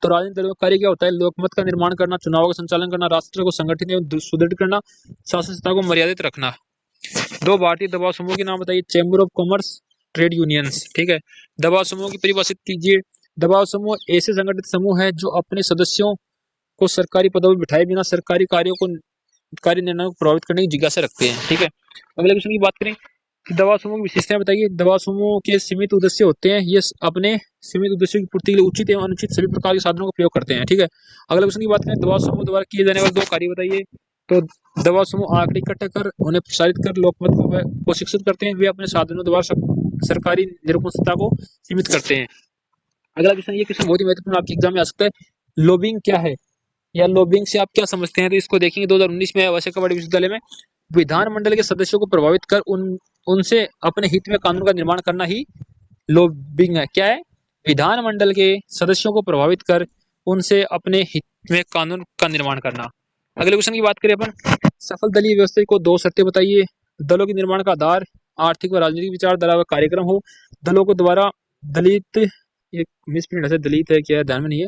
तो राजनीतिक दलों का कार्य क्या होता है। लोकमत का निर्माण करना, चुनावों का संचालन करना, राष्ट्र को संगठित एवं सुदृढ़ करना, शासन सत्ता को मर्यादित रखना। 2 भारतीय दबाव समूह के नाम बताइए। Chamber of commerce, trade unions. ठीक है, दबाव समूह की परिभाषित कीजिए। दबाव समूह ऐसे संगठित समूह है जो अपने सदस्यों को सरकारी पदों पर बिठाए बिना सरकारी कार्य निर्णयों को प्रभावित करने की जिज्ञासा रखते हैं। ठीक है, अगले क्वेश्चन की बात करें कि दबाव समूह की विशेषताएं बताइए। दबाव समूह के सीमित उद्देश्य होते हैं, ये अपने सीमित उद्देश्यों की पूर्ति के लिए उचित एवं अनुचित सभी प्रकार के साधनों का प्रयोग करते हैं। ठीक है, अगले क्वेश्चन की बात करें दबाव समूह द्वारा किए जाने वाले 2 कार्य बताइए। तो दबाव समूह आंकड़े इकट्ठा कर उन्हें प्रसारित कर लोकमत को शिक्षित करते हैं। वे अपने साधनों द्वारा सरकारी निरंकुशता को सीमित करते हैं। अगला क्वेश्चन, ये क्वेश्चन बहुत ही महत्वपूर्ण आपके एग्जाम में आ सकता है। लॉबिंग क्या है या लॉबिंग से आप क्या समझते हैं, तो इसको देखेंगे। 2019 में वैसे कबड्डी विश्वविद्यालय में विधानमंडल के सदस्यों को प्रभावित कर उनसे अपने हित में कानून का निर्माण करना ही लॉबिंग है। क्या है, विधानमंडल के सदस्यों को प्रभावित कर उनसे अपने हित में कानून का निर्माण करना। अगले क्वेश्चन की बात करें अपन, सफल दलीय व्यवस्था को 2 शर्तें बताइए। दलों के निर्माण का आधार आर्थिक व राजनीतिक विचारधारा व कार्यक्रम हो। दलों को द्वारा दलित, एक मिसप्रिंट है, दलित है क्या, ध्यान में नहीं है,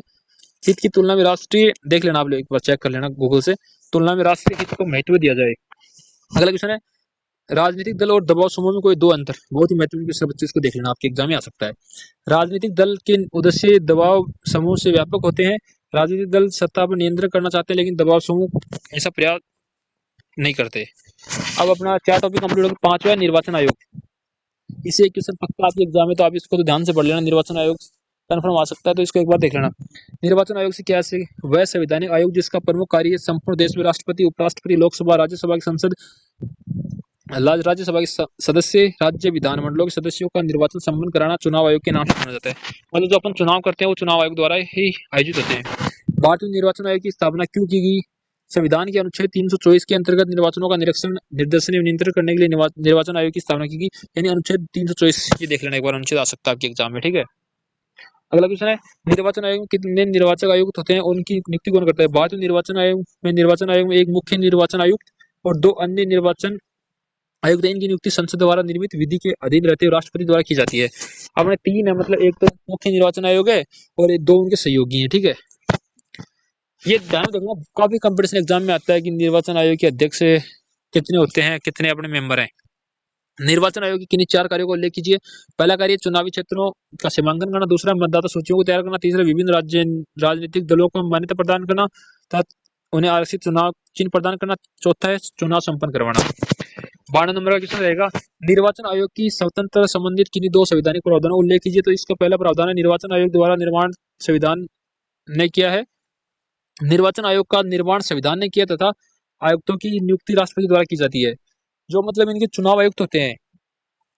हित की तुलना में राष्ट्रीय, देख लेना आप लोग एक बार चेक कर लेना गूगल से, तुलना में राष्ट्रीय हित को महत्व दिया जाए। अगला क्वेश्चन है राजनीतिक दल और दबाव समूह में कोई 2 अंतर। बहुत ही महत्वपूर्ण क्वेश्चन बच्चे, इसको देख लेना, आपके एग्जाम में आ सकता है। राजनीतिक दल के उद्देश्य दबाव समूह से व्यापक होते हैं। राजनीतिक दल सत्ता पर नियंत्रण करना चाहते हैं, लेकिन दबाव समूह ऐसा प्रयास नहीं करते। अब अपना 4 टॉपिक कंप्लीट हो गया। 5वां निर्वाचन आयोग। इसे एक क्वेश्चन पक्का आपके एग्जाम में, तो आप इसको तो ध्यान से पढ़ लेना। निर्वाचन आयोग कन्फर्म आ सकता है, तो इसको एक बार देख लेना। निर्वाचन आयोग से क्या है, वह संवैधानिक आयोग जिसका प्रमुख कार्य संपूर्ण देश में राष्ट्रपति, उपराष्ट्रपति, लोकसभा, राज्यसभा की संसद, राज्यसभा के सदस्य, राज्य विधानमंडलों के सदस्यों का निर्वाचन संपन्न कराना चुनाव आयोग के नाम से जाना जाता है। मतलब जो अपन चुनाव करते हैं वो चुनाव आयोग द्वारा ही आयोजित होते हैं। भारतीय निर्वाचन आयोग की स्थापना क्यों की गई। संविधान के अनुच्छेद 324 के अंतर्गत निर्वाचनों का निरीक्षण, निर्देशन एवं नियंत्रण करने के लिए निर्वाचन आयोग की स्थापना की गई। यानी अनुच्छेद 324 ये देख लेना एक बार, अनुच्छेद आ सकता है आपके एग्जाम में। ठीक है, अगला क्वेश्चन है निर्वाचन आयोग में कितने निर्वाचक आयुक्त होते हैं, उनकी नियुक्ति कौन करता है। भारतीय निर्वाचन आयोग में एक मुख्य निर्वाचन आयुक्त और 2 अन्य निर्वाचन आयुक्त, इनकी नियुक्ति संसद द्वारा निर्मित विधि के अधीन रहते हुए राष्ट्रपति द्वारा की जाती है। अब 3 है, मतलब एक तो मुख्य निर्वाचन आयोग है और 2 उनके सहयोगी हैं। ठीक है, ये ध्यान रखना, काफी कंपटीशन एग्जाम में आता है कि निर्वाचन आयोग के अध्यक्ष कितने होते हैं, कितने अपने मेंबर हैं। निर्वाचन आयोग के किन्हीं 4 कार्यों को उल्लेख कीजिए। पहला कार्य चुनावी क्षेत्रों का सीमांकन करना, दूसरा मतदाता सूचियों को तैयार करना, तीसरा विभिन्न राजनीतिक दलों को मान्यता प्रदान करना तथा उन्हें आरक्षित चुनाव चिन्ह प्रदान करना, चौथा है चुनाव संपन्न करवाना। 12 नंबर का क्वेश्चन रहेगा निर्वाचन आयोग की स्वतंत्रता संबंधित किन्हीं 2 संवैधानिक प्रावधानों को उल्लेख कीजिए। तो इसका पहला प्रावधान है निर्वाचन आयोग द्वारा निर्माण संविधान ने किया है। निर्वाचन आयोग का निर्माण संविधान ने किया तथा आयुक्तों की नियुक्ति राष्ट्रपति द्वारा की जाती है। जो मतलब इनके चुनाव आयुक्त होते हैं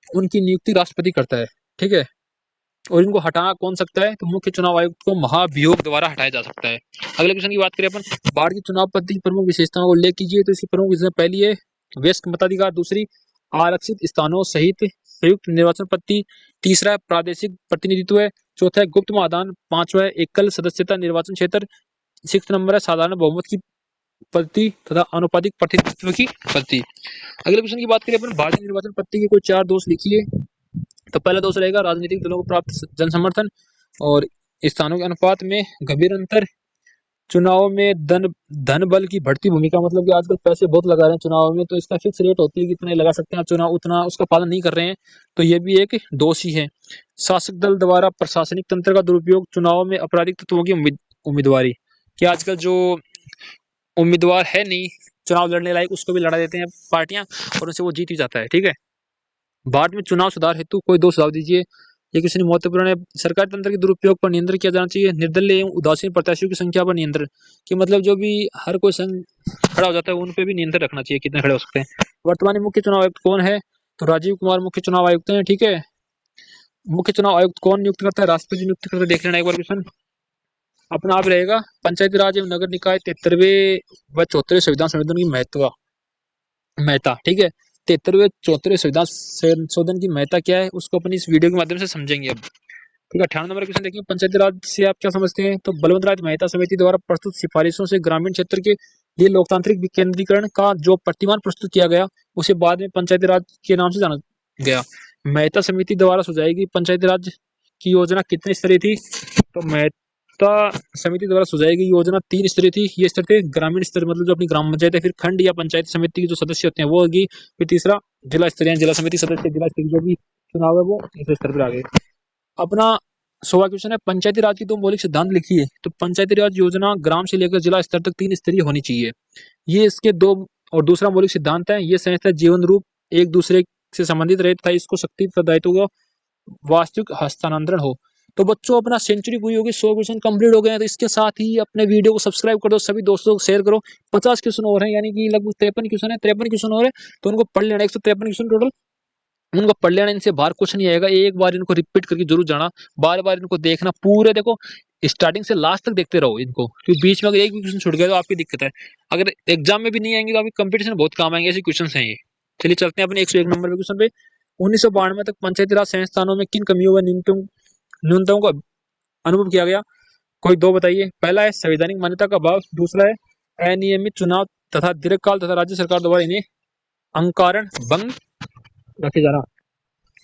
उनकी नियुक्ति राष्ट्रपति करता है, ठीक है। और इनको हटाना कौन सकता है, तो मुख्य चुनाव आयुक्त को महाभियोग द्वारा हटाया जा सकता है। अगले क्वेश्चन की बात करें अपन, भारत की चुनाव पद्धति की प्रमुख विशेषताओं को उल्लेख कीजिए। तो इसकी प्रमुख विशेषता पहली है वयस्क मताधिकार, दूसरी आरक्षित स्थानों सहित संयुक्त निर्वाचन पद्धति, तीसरा है प्रादेशिक प्रतिनिधित्व है, चौथा है गुप्त मतदान, पांचवा है एकल सदस्यता निर्वाचन क्षेत्र, 6 नंबर है साधारण बहुमत की पद्धति तथा अनुपातिक प्रतिनिधित्व की पद्धति। अगले क्वेश्चन की बात करें अपन, भारतीय निर्वाचन पद्धति के कोई 4 दोष लिखिए। तो पहला दोष रहेगा राजनीतिक दलों को प्राप्त जन समर्थन और स्थानों के अनुपात में गंभीर अंतर, चुनाव में धन बल की बढ़ती भूमिका, मतलब कि आजकल पैसे बहुत लगा रहे हैं चुनाव में, तो इसका फिक्स रेट होती है कि इतने लगा सकते हैं आप चुनाव, उतना उसका पालन नहीं कर रहे हैं, तो ये भी एक दोष ही है। शासक दल द्वारा प्रशासनिक तंत्र का दुरुपयोग, चुनाव में आपराधिक तत्वों की उम्मीदवारी, कि आजकल जो उम्मीदवार है नहीं चुनाव लड़ने लायक उसको भी लड़ा देते हैं पार्टियां और उससे वो जीत ही जाता है, ठीक है। भारत में चुनाव सुधार हेतु कोई 2 सुझाव दीजिए। ये क्वेश्चन महत्वपूर्ण है। सरकारी तंत्र के दुरुपयोग पर नियंत्रण किया जाना चाहिए। निर्दलीय एवं उदासीन प्रत्याशियों की संख्या पर नियंत्रण, कि मतलब जो भी हर कोई संघ खड़ा हो जाता है उन पे भी नियंत्रण रखना चाहिए, कितने खड़े हो सकते हैं। वर्तमान मुख्य चुनाव आयुक्त कौन है, तो राजीव कुमार मुख्य चुनाव आयुक्त हैं, ठीक है। मुख्य चुनाव आयुक्त कौन नियुक्त करता है, राष्ट्रपति नियुक्त करता है। देख लेना एक बार क्वेश्चन अपना आप रहेगा। पंचायती राज एवं नगर निकाय 73वें व 74वें संविधान संशोधन की महत्ता, ठीक है। 73वें 74वें संविधान संशोधन की महत्ता क्या है उसको अपन इस वीडियो के माध्यम से समझेंगे अब, ठीक है। 98 नंबर क्वेश्चन देखिए, पंचायती राज से आप क्या समझते हैं, तो बलवंत राज मेहता समिति द्वारा प्रस्तुत सिफारिशों से ग्रामीण क्षेत्र के लिए लोकतांत्रिक विकेंद्रीकरण का जो प्रतिमान प्रस्तुत किया गया उसे बाद में पंचायती राज के नाम से जाना गया। मेहता समिति द्वारा सुझाई गई पंचायती राज की योजना कितने स्तरीय थी, तो मेहता समिति द्वारा सुझाई गई योजना 3 स्तरीय थी। ये स्तर थे ग्रामीण स्तर, मतलब जो अपनी ग्राम पंचायत है, फिर खंड या पंचायत समिति के जो सदस्य होते हैं वो होगी, फिर तीसरा जिला स्तरीय जिला समिति सदस्य, जिला स्तरीय जो भी चुनाव है वो इस स्तर पर आ गए। अपना 16वां क्वेश्चन है, पंचायती राज की 2 मौलिक सिद्धांत लिखिए। तो पंचायती राज योजना ग्राम से लेकर जिला स्तर तक 3 स्तरीय होनी चाहिए, ये इसके 2 और दूसरा मौलिक सिद्धांत है। ये संस्था जीवन रूप एक दूसरे से संबंधित रहे तथा इसको शक्ति दायित्व का वास्तविक हस्तांतरण हो। तो बच्चों अपना सेंचुरी पूरी होगी, 100 क्वेश्चन कंप्लीट हो गए हैं। तो इसके साथ ही अपने वीडियो को सब्सक्राइब कर दो, सभी दोस्तों को शेयर करो। 50 क्वेश्चन और हैं, यानी कि लगभग 53 क्वेश्चन है, 53 क्वेश्चन और है, तो उनको पढ़ लेना। 153 क्वेश्चन टोटल, उनको पढ़ लेना, इनसे बाहर कुछ नहीं आएगा। एक बार इनको रिपीट करके जरूर जाना, बार बार इनको देखना, पूरे देखो स्टार्टिंग से लास्ट तक देखते रहो इनको, क्योंकि बीच में अगर एक भी क्वेश्चन छूट गया तो आपकी दिक्कत है। अगर एग्जाम में भी नहीं आएंगे तो आपकी कंपटीशन बहुत काम आएंगे, ऐसे क्वेश्चन हैं ये। चलिए चलते हैं अपने 101 नंबर के क्वेश्चन पे। 1992 तक पंचायती राज संस्थानों में किन कमियों व न्यूनतमों का अनुभव किया गया, कोई 2 बताइए। पहला है संवैधानिक मान्यता का अभाव, दूसरा है अनियमित चुनाव तथा दीर्घकाल तथा राज्य सरकार द्वारा इन्हें अंकारण भंग रखे जाना।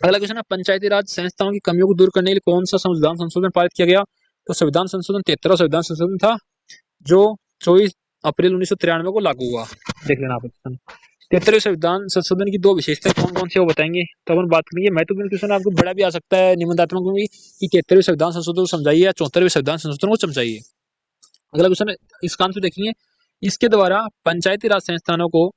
अगला क्वेश्चन है, पंचायती राज संस्थाओं की कमियों को दूर करने के लिए कौन सा संविधान संशोधन पारित किया गया, तो संविधान संशोधन 73वां संविधान संशोधन था जो 24 अप्रैल 1993 को लागू हुआ। देख लेना आप। 73वें संविधान संशोधन की 2 विशेषताएं कौन कौन सी वो बताएंगे। तो अपन बात करेंगे, महत्वपूर्ण क्वेश्चन आपको बड़ा भी आ सकता है निबंधात्मक में भी, कि 73वें संविधान संशोधन को समझाइए या 74वें संविधान संशोधन को समझाइए। अगला क्वेश्चन इसका आंसर देखेंगे, इसके द्वारा पंचायती राज संस्थानों को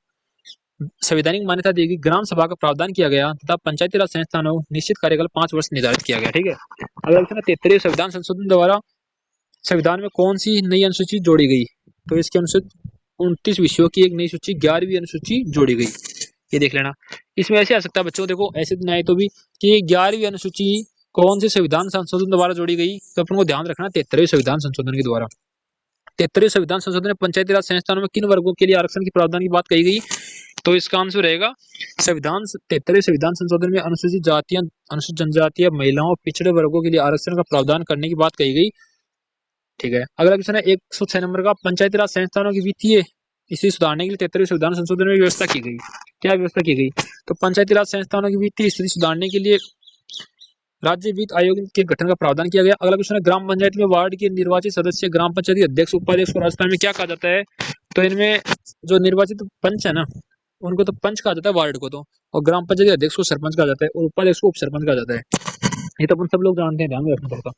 संवैधानिक मान्यता देगी, ग्राम सभा का प्रावधान किया गया तथा पंचायती राज संस्थानों निश्चित कार्यकाल 5 वर्ष निर्धारित किया गया, ठीक है। अगला क्वेश्चन है, 73वें संविधान संशोधन द्वारा संविधान में कौन सी नई अनुसूची जोड़ी गई, तो इसके अनुसार 29 विषयों की एक नई सूची 11वीं अनुसूची जोड़ी गई। ये देख लेना। इसमें ऐसे आ सकता है बच्चों, देखो ऐसे दिन आए तो भी कि 11वीं अनुसूची कौन से संविधान संशोधन द्वारा जोड़ी गई, तो अपन को ध्यान रखना 73वें संविधान संशोधन के द्वारा। 73वें संविधान संशोधन में पंचायती राज संस्थानों में किन वर्गों के लिए आरक्षण की प्रावधान की बात कही गई, तो इसका आंसर रहेगा संविधान 73वें संविधान संशोधन में अनुसूचित जातियां, अनुसूचित जनजातियां, महिलाओं, पिछड़े वर्गों के लिए आरक्षण का प्रावधान करने की बात कही गई, ठीक है। अगला क्वेश्चन है 106 नंबर का, पंचायती राज संस्थानों की वित्तीय स्थिति सुधारने के लिए 73वें संविधान संशोधन में व्यवस्था की गई। क्या व्यवस्था की गई, तो पंचायती राज संस्थानों की वित्तीय स्थिति सुधारने के लिए राज्य वित्त आयोग के गठन का प्रावधान किया गया। अगला क्वेश्चन है, ग्राम पंचायत में वार्ड के निर्वाचित सदस्य, ग्राम पंचायत के अध्यक्ष, उपाध्यक्ष को राजस्थान में क्या कहा जाता है, तो इनमें जो निर्वाचित पंच है ना उनको तो पंच कहा जाता है वार्ड को तो, और ग्राम पंचायत के अध्यक्ष को सरपंच कहा जाता है और उपाध्यक्ष को उप सरपंच कहा जाता है। ये तो अपन सब लोग जानते हैं, ध्यान में रखना पड़ता।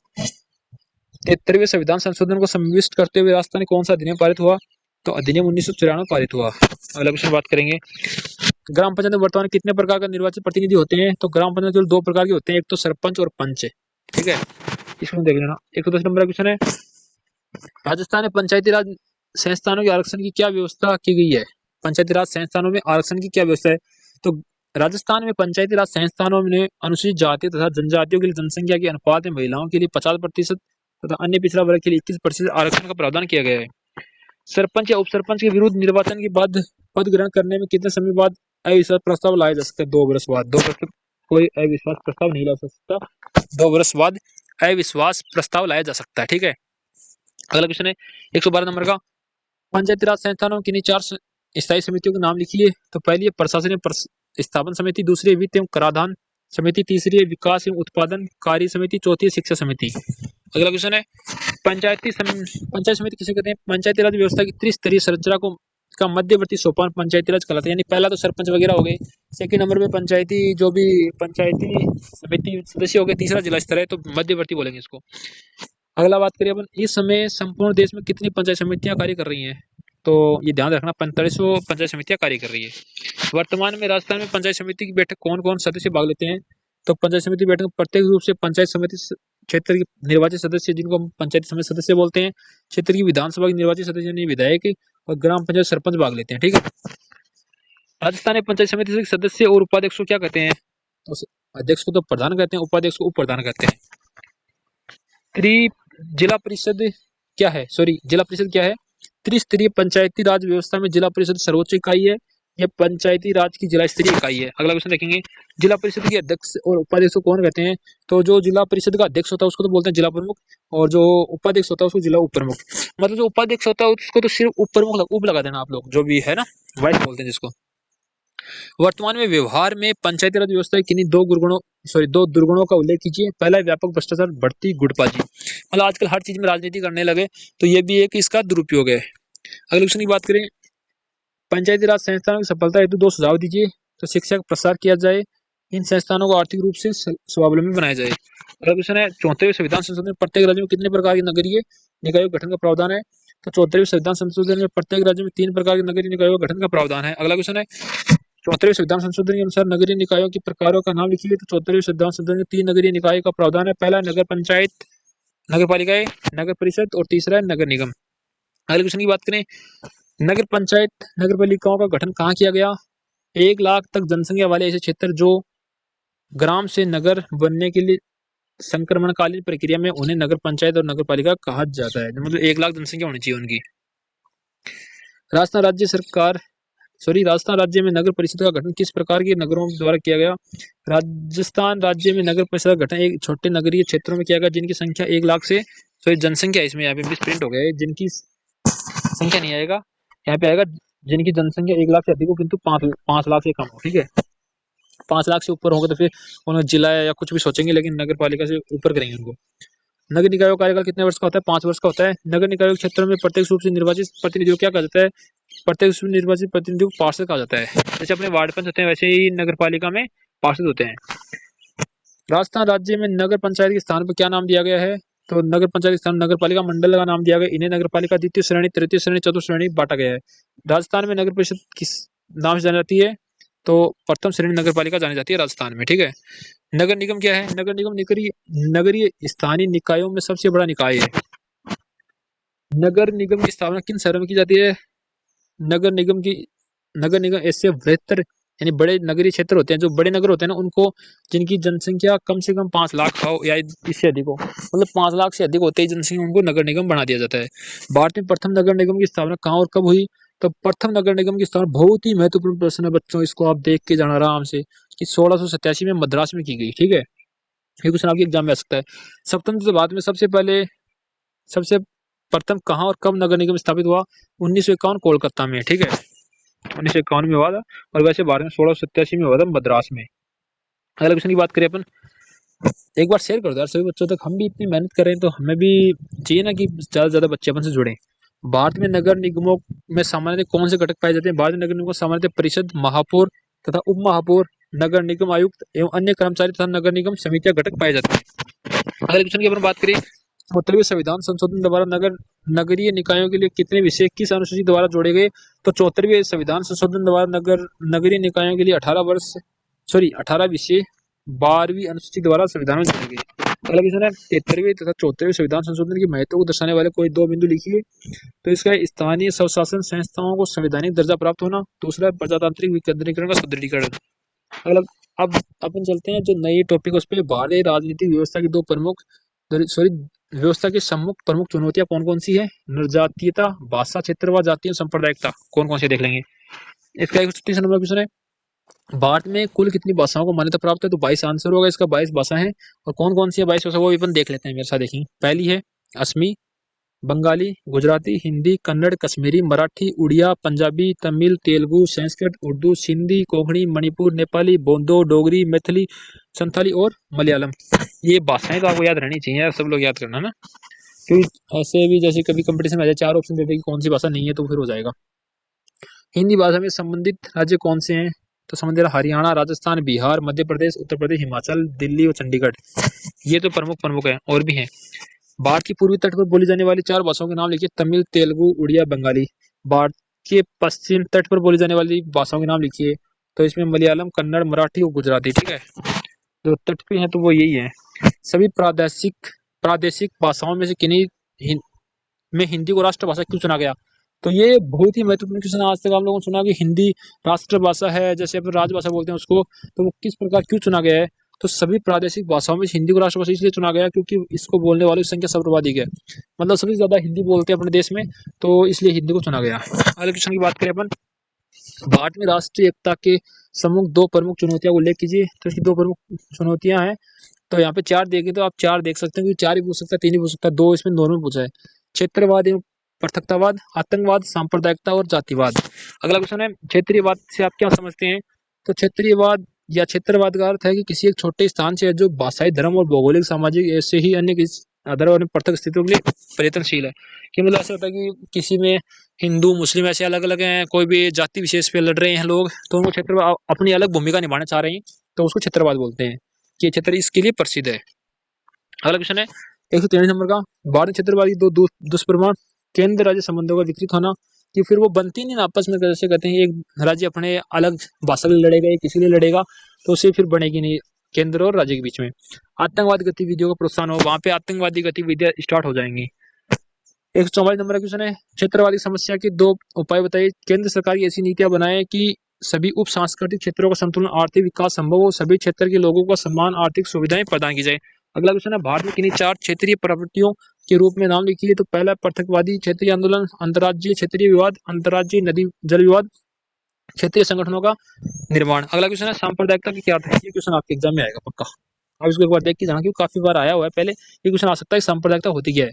73वें संविधान संशोधन को समाविष्ट करते हुए राजस्थान में कौन सा अधिनियम पारित हुआ, तो अधिनियम 1994 पारित हुआ। अगला क्वेश्चन बात करेंगे, ग्राम पंचायत में वर्तमान कितने प्रकार का निर्वाचित प्रतिनिधि होते हैं, तो ग्राम पंचायत केवल 2 प्रकार के होते हैं, एक तो सरपंच और पंच, ठीक है। इसको देख लेना। 110 नंबर क्वेश्चन है, राजस्थान में पंचायती राज संस्थानों के आरक्षण की क्या व्यवस्था की गई है? पंचायती राज संस्थानों में आरक्षण की क्या व्यवस्था है? तो राजस्थान में पंचायती राज संस्थानों में अनुसूचित जाति तथा जनजातियों के लिए जनसंख्या के अनुपात में महिलाओं के लिए 50% तथा अन्य पिछड़ा वर्ग के लिए 21% आरक्षण का प्रावधान किया गया है। सरपंच या उपसरपंच के विरुद्ध निर्वाचन के बाद पद ग्रहण करने में कितने समय बाद अविश्वास प्रस्ताव लाया जा सकता है? 2 वर्ष बाद। 2 वर्ष तक कोई अविश्वास प्रस्ताव नहीं ला सकता। 2 वर्ष बाद अविश्वास प्रस्ताव लाया जा सकता है। ठीक है, अगला क्वेश्चन है 112 नंबर का। पंचायती राज संस्थानों की 4 स्थायी समितियों के नाम लिखिए। तो पहली है प्रशासनिक स्थापन समिति, दूसरी है वित्त एवं कराधान समिति, तीसरी है विकास एवं उत्पादन कार्य समिति, चौथी है शिक्षा समिति। अगला क्वेश्चन है पंचायत समिति किसे कहते हैं? पंचायती राज व्यवस्था की त्रिस्तरीय संरचना को का मध्यवर्ती सोपान पंचायती राज कहलाता है। यानी पहला तो सरपंच वगैरह हो गए, सेकंड नंबर पे पंचायती जो भी पंचायती समिति सदस्य हो गए, तीसरा जिला स्तर है तो मध्यवर्ती बोलेंगे इसको। अगला बात करिए अपन, इस समय संपूर्ण देश में कितनी पंचायत समितियां कार्य कर रही हैं? तो ये ध्यान रखना 4500 पंचायत समितियां कार्य कर रही है। वर्तमान में राजस्थान में पंचायत समिति की बैठक कौन कौन सदस्य भाग लेते हैं? तो पंचायत समिति बैठक में प्रत्येक रूप से पंचायत समिति क्षेत्र के निर्वाचित सदस्य, जिनको हम पंचायत समिति सदस्य बोलते हैं, क्षेत्र की विधानसभा के निर्वाचित सदस्य यानी विधायक और ग्राम पंचायत सरपंच भाग लेते हैं। ठीक है, राजस्थान में पंचायत समिति के सदस्य और उपाध्यक्ष को क्या कहते हैं? तो अध्यक्ष को तो प्रधान कहते हैं, उपाध्यक्ष को उप प्रधान कहते हैं। जिला परिषद क्या है? जिला परिषद क्या है? त्रिस्तरीय पंचायती राज व्यवस्था में जिला परिषद सर्वोच्च इकाई है। यह पंचायती राज की जिला स्तरीय इकाई है। अगला क्वेश्चन देखेंगे, जिला परिषद के अध्यक्ष और उपाध्यक्ष को कौन कहते हैं? तो जो जिला परिषद का अध्यक्ष होता है उसको तो बोलते हैं जिला प्रमुख, और जो उपाध्यक्ष होता है उसको जिला उप प्रमुख। मतलब जो उपाध्यक्ष होता है उसको तो सिर्फ उप प्रमुख उप लगा देना आप लोग, जो भी है ना, वाइस बोलते हैं जिसको। वर्तमान में व्यवहार में पंचायती राज व्यवस्था के किन्हीं दो दुर्गुणों का उल्लेख कीजिए। पहला है व्यापक भ्रष्टाचार, बढ़ती गुटबाजी। मतलब आजकल हर चीज में राजनीति करने लगे तो ये भी एक इसका दुरुपयोग है। अगले क्वेश्चन की बात करें, पंचायती राज संस्थानों की सफलता हेतु 2 सुझाव दीजिए। तो शिक्षा का प्रसार किया जाए, इन संस्थानों को आर्थिक रूप से स्वावलंबी बनाया जाए। अगला क्वेश्चन है 74वें संविधान संशोधन में प्रत्येक राज्य में कितने प्रकार के नगरीय निकायों के गठन का प्रावधान है? तो 74वें संविधान संशोधन में प्रत्येक राज्य में 3 प्रकार के नगरीय निकायों का गठन का प्रावधान है। अगला क्वेश्चन है 74वें संविधान संशोधन के अनुसार नगरीय निकायों के प्रकारों का नाम लिखिए। तो 74वें संविधान संशोधन में 3 नगरीय निकायों का प्रावधान है। पहला नगर पंचायत, नगर पालिकाएं, नगर परिषद और तीसरा है नगर निगम। अगले क्वेश्चन की बात करें, नगर पंचायत नगर पालिकाओं का गठन कहाँ किया गया? 1 लाख तक जनसंख्या वाले ऐसे क्षेत्र जो ग्राम से नगर बनने के लिए संक्रमणकालीन प्रक्रिया में, उन्हें नगर पंचायत और नगर पालिका कहा जाता है। मतलब 1 लाख जनसंख्या होनी चाहिए उनकी। राजस्थान राज्य में नगर परिषद का गठन किस प्रकार के नगरों द्वारा किया गया? राजस्थान राज्य में नगर परिषद का गठन एक छोटे नगरीय क्षेत्रों में किया गया जिनकी संख्या 1 लाख से, जनसंख्या इसमें यहाँ पे मिसप्रिंट हो गया है, जिनकी संख्या नहीं आएगा, यहाँ पे आएगा जिनकी जनसंख्या 1 लाख से अधिक हो किंतु 5 लाख से कम हो। ठीक है, 5 लाख से ऊपर होगा तो फिर उन्हें जिला या कुछ भी सोचेंगे, लेकिन नगर पालिका से ऊपर करेंगे उनको। नगर निकायों का कार्यकाल कितने वर्ष का होता है? 5 वर्ष का होता है। नगर निकायों क्षेत्र में प्रत्येक रूप से निर्वाचित प्रतिनिधियों क्या कहा जाता है? प्रत्येक रूप से निर्वाचित प्रतिनिधियों को पार्षद कहा जाता है। जैसे अपने वार्ड पंच होते हैं वैसे ही नगर पालिका में पार्षद होते हैं। राजस्थान राज्य में नगर पंचायत के स्थान पर क्या नाम दिया गया है? तो नगर पंचायत के स्थान नगर पालिका मंडल का नाम दिया गया। इन्हें नगर पालिका द्वितीय श्रेणी, तृतीय श्रेणी, चतुर्थ श्रेणी बांटा गया है। राजस्थान में नगर परिषद किस नाम से जानी जाती है? तो प्रथम श्रेणी नगर पालिका जानी जाती है राजस्थान में। ठीक है, नगर निगम क्या है? नगर निगम नगरीय स्थानीय निकायों में सबसे बड़ा निकाय है। नगर निगम की स्थापना किन शहरों में की जाती है? नगर निगम ऐसे बृहत्तर यानी बड़े नगरीय क्षेत्र होते हैं, जो बड़े नगर होते हैं ना, उनको जिनकी जनसंख्या कम से कम 5 लाख हो या इससे अधिक हो, मतलब 5 लाख से अधिक होते ही जनसंख्या, उनको नगर निगम बना दिया जाता है। भारत में प्रथम नगर निगम की स्थापना कहाँ और कब हुई? तो प्रथम नगर निगम की स्थापना, बहुत ही महत्वपूर्ण प्रश्न है बच्चों, इसको आप देख के जाना आराम से, कि 1687 में मद्रास में की गई। ठीक है, ये क्वेश्चन आपके एग्जाम में आ सकता है। स्वतंत्रता बाद में सबसे प्रथम कहाँ और कब नगर निगम स्थापित हुआ? 1951 कोलकाता में। ठीक है, 1951 में हुआ था, और वैसे भारत में 1687 में हुआ था मद्रास में। अगले क्वेश्चन की बात करें अपन, एक बार शेयर कर दो यार सभी बच्चों तक, हम भी इतनी मेहनत कर रहे हैं तो हमें भी चाहिए ना कि ज्यादा से ज्यादा बच्चे अपन से जुड़े। भारत में नगर निगमों में सामान्यतः कौन से घटक पाए जाते हैं? भारत में नगर निगमों सामान्यतः परिषद, महापौर तथा उप महापौर, नगर निगम आयुक्त एवं अन्य कर्मचारी तथा नगर निगम समितियां घटक पाए जाते हैं। अगले क्वेश्चन की अपन बात करें, 74वें संविधान संशोधन द्वारा नगरीय निकायों के लिए कितने विषय किस अनुसूची द्वारा जोड़े गए? तो 74वें संविधान संशोधन द्वारा नगरीय निकायों के लिए 18 विषय 12वीं अनुसूची द्वारा संविधान में जोड़े गए। अगला क्वेश्चन है 73वें तथा 74वें संविधान संशोधन के महत्व को दर्शाने वाले कोई दो बिंदु लिखिए। तो इसका है स्थानीय स्वशासन संस्थाओं को संवैधानिक दर्जा प्राप्त होना, दूसरा है प्रजातांत्रिक विकेंद्रीकरण का सुदृढ़ीकरण। अगला अब अपन चलते हैं जो नई टॉपिक उस पर, भारतीय राजनीतिक व्यवस्था की दो प्रमुख सॉरी व्यवस्था की सम्मुख प्रमुख चुनौतियां कौन कौन सी है। निर्जातीयता, भाषा, क्षेत्रवाद, जातीय सांप्रदायिकता, कौन कौन से देख लेंगे। इसका 31 नंबर क्वेश्चन है, भारत में कुल कितनी भाषाओं को मान्यता प्राप्त है। तो 22 आंसर होगा इसका, 22 भाषा है। और कौन कौन सी है 22 भाषा, वो भी अपन देख लेते हैं, मेरे साथ देखिए। पहली है असमी, बंगाली, गुजराती, हिंदी, कन्नड़, कश्मीरी, मराठी, उड़िया, पंजाबी, तमिल, तेलुगु, संस्कृत, उर्दू, सिंधी, कोंकणी, मणिपुर, नेपाली, बोंदो, डोगरी, मैथिली, संथाली और मलयालम। ये भाषाएं तो आपको याद रहनी चाहिए, सब लोग याद करना ना, क्योंकि ऐसे भी जैसे कभी कंपटीशन में आ जाए 4 ऑप्शन देते कि कौन सी भाषा नहीं है तो फिर हो जाएगा। हिंदी भाषा में संबंधित राज्य कौन से हैं। तो संबंधित हरियाणा, राजस्थान, बिहार, मध्य प्रदेश, उत्तर प्रदेश, हिमाचल, दिल्ली और चंडीगढ़। ये तो प्रमुख प्रमुख है, और भी हैं। भारत की पूर्वी तट पर बोली जाने वाली 4 भाषाओं के नाम लिखिए। तमिल, तेलुगु, उड़िया, बंगाली। भारत के पश्चिम तट पर बोली जाने वाली भाषाओं के नाम लिखिए। तो इसमें मलयालम, कन्नड़, मराठी और गुजराती। ठीक है, जो तट पे है तो वो यही है। सभी प्रादेशिक प्रादेशिक भाषाओं में से किन्हीं में हिंदी को राष्ट्रभाषा क्यों चुना गया। तो ये बहुत ही महत्वपूर्ण क्वेश्चन आज तक आप लोगों ने सुना कि हिंदी राष्ट्रभाषा है, जैसे अपन राजभाषा बोलते हैं उसको, तो वो किस प्रकार क्यों चुना गया है। तो सभी प्रादेशिक भाषाओं में हिंदी को राष्ट्रभाषा इसलिए चुना गया क्योंकि इसको बोलने वालों की संख्या सर्वाधिक है, मतलब सबसे ज्यादा हिंदी बोलते हैं अपने देश में, तो इसलिए हिंदी को चुना गया। अगले क्वेश्चन की बात करें अपन, भारत में राष्ट्रीय एकता के सम्मुख दो प्रमुख चुनौतियां उल्लेख कीजिए। तो इसकी दो प्रमुख चुनौतियां हैं, तो यहाँ पे 4 देखे तो आप 4 देख सकते हैं, क्योंकि 4 ही पूछ सकता है, 3 ही पूछ सकता है, 2 इसमें नॉर्मल पूछा है। क्षेत्रवाद एवं पृथकतावाद, आतंकवाद, सांप्रदायिकता और जातिवाद। अगला क्वेश्चन है, क्षेत्रीयवाद से आप क्या समझते हैं। तो क्षेत्रीयवाद या क्षेत्रवाद का अर्थ है कि किसी एक छोटे स्थान से जो भाषाई, धर्म और भौगोलिक, सामाजिक ऐसे ही अन्य किसी आधार और पृथक स्थितियों के लिए परिवर्तनशील है। कि मतलब ऐसा होता है कि किसी में हिंदू मुस्लिम ऐसे अलग अलग हैं, कोई भी जाति विशेष पे लड़ रहे हैं लोग, तो उनको क्षेत्र अपनी अलग भूमिका निभाना चाह रहे हैं, तो उसको क्षेत्रवाद बोलते हैं, कि क्षेत्र इसके लिए प्रसिद्ध है। अगला क्वेश्चन है 143 नंबर का, भारत क्षेत्रवादी दो दुष्प्रमाण केंद्र राज्य संबंधों का विकृत होना। कि फिर वो बनती नहीं ना आपस में, जैसे कहते हैं एक राज्य अपने अलग भाषा के लिए लड़ेगा, एक किसी लिए लड़ेगा, तो उससे फिर बनेगी नहीं केंद्र और राज्य के बीच में। आतंकवादी गतिविधियों का प्रोत्साहन हो, वहां पे आतंकवादी गतिविधियां स्टार्ट हो जाएंगी। 144 नंबर का क्वेश्चन है, क्षेत्रवादी समस्या के 2 उपाय बताइए। केंद्र सरकार की ऐसी नीतियां बनाए कि सभी उप सांस्कृतिक क्षेत्रों का संतुलन, आर्थिक विकास संभव हो, सभी क्षेत्र के लोगों को समान आर्थिक सुविधाएं प्रदान की जाए। अगला क्वेश्चन है, भारत में किन्हीं 4 क्षेत्रीय प्रवृत्तियों के रूप में नाम लिखिए। तो पहला पृथकवादी क्षेत्रीय आंदोलन, अंतर्राज्यीय क्षेत्रीय विवाद, अंतर्राज्यीय नदी जल विवाद, क्षेत्रीय संगठनों का निर्माण। अगला क्वेश्चन है, सांप्रदायिकता की क्या अर्थ है। ये क्वेश्चन आपके एग्जाम में आएगा पक्का, अब इसको एक बार देख के जाना, क्योंकि काफी बार आया हुआ है पहले, ये क्वेश्चन आ सकता है सांप्रदायिकता होती क्या है।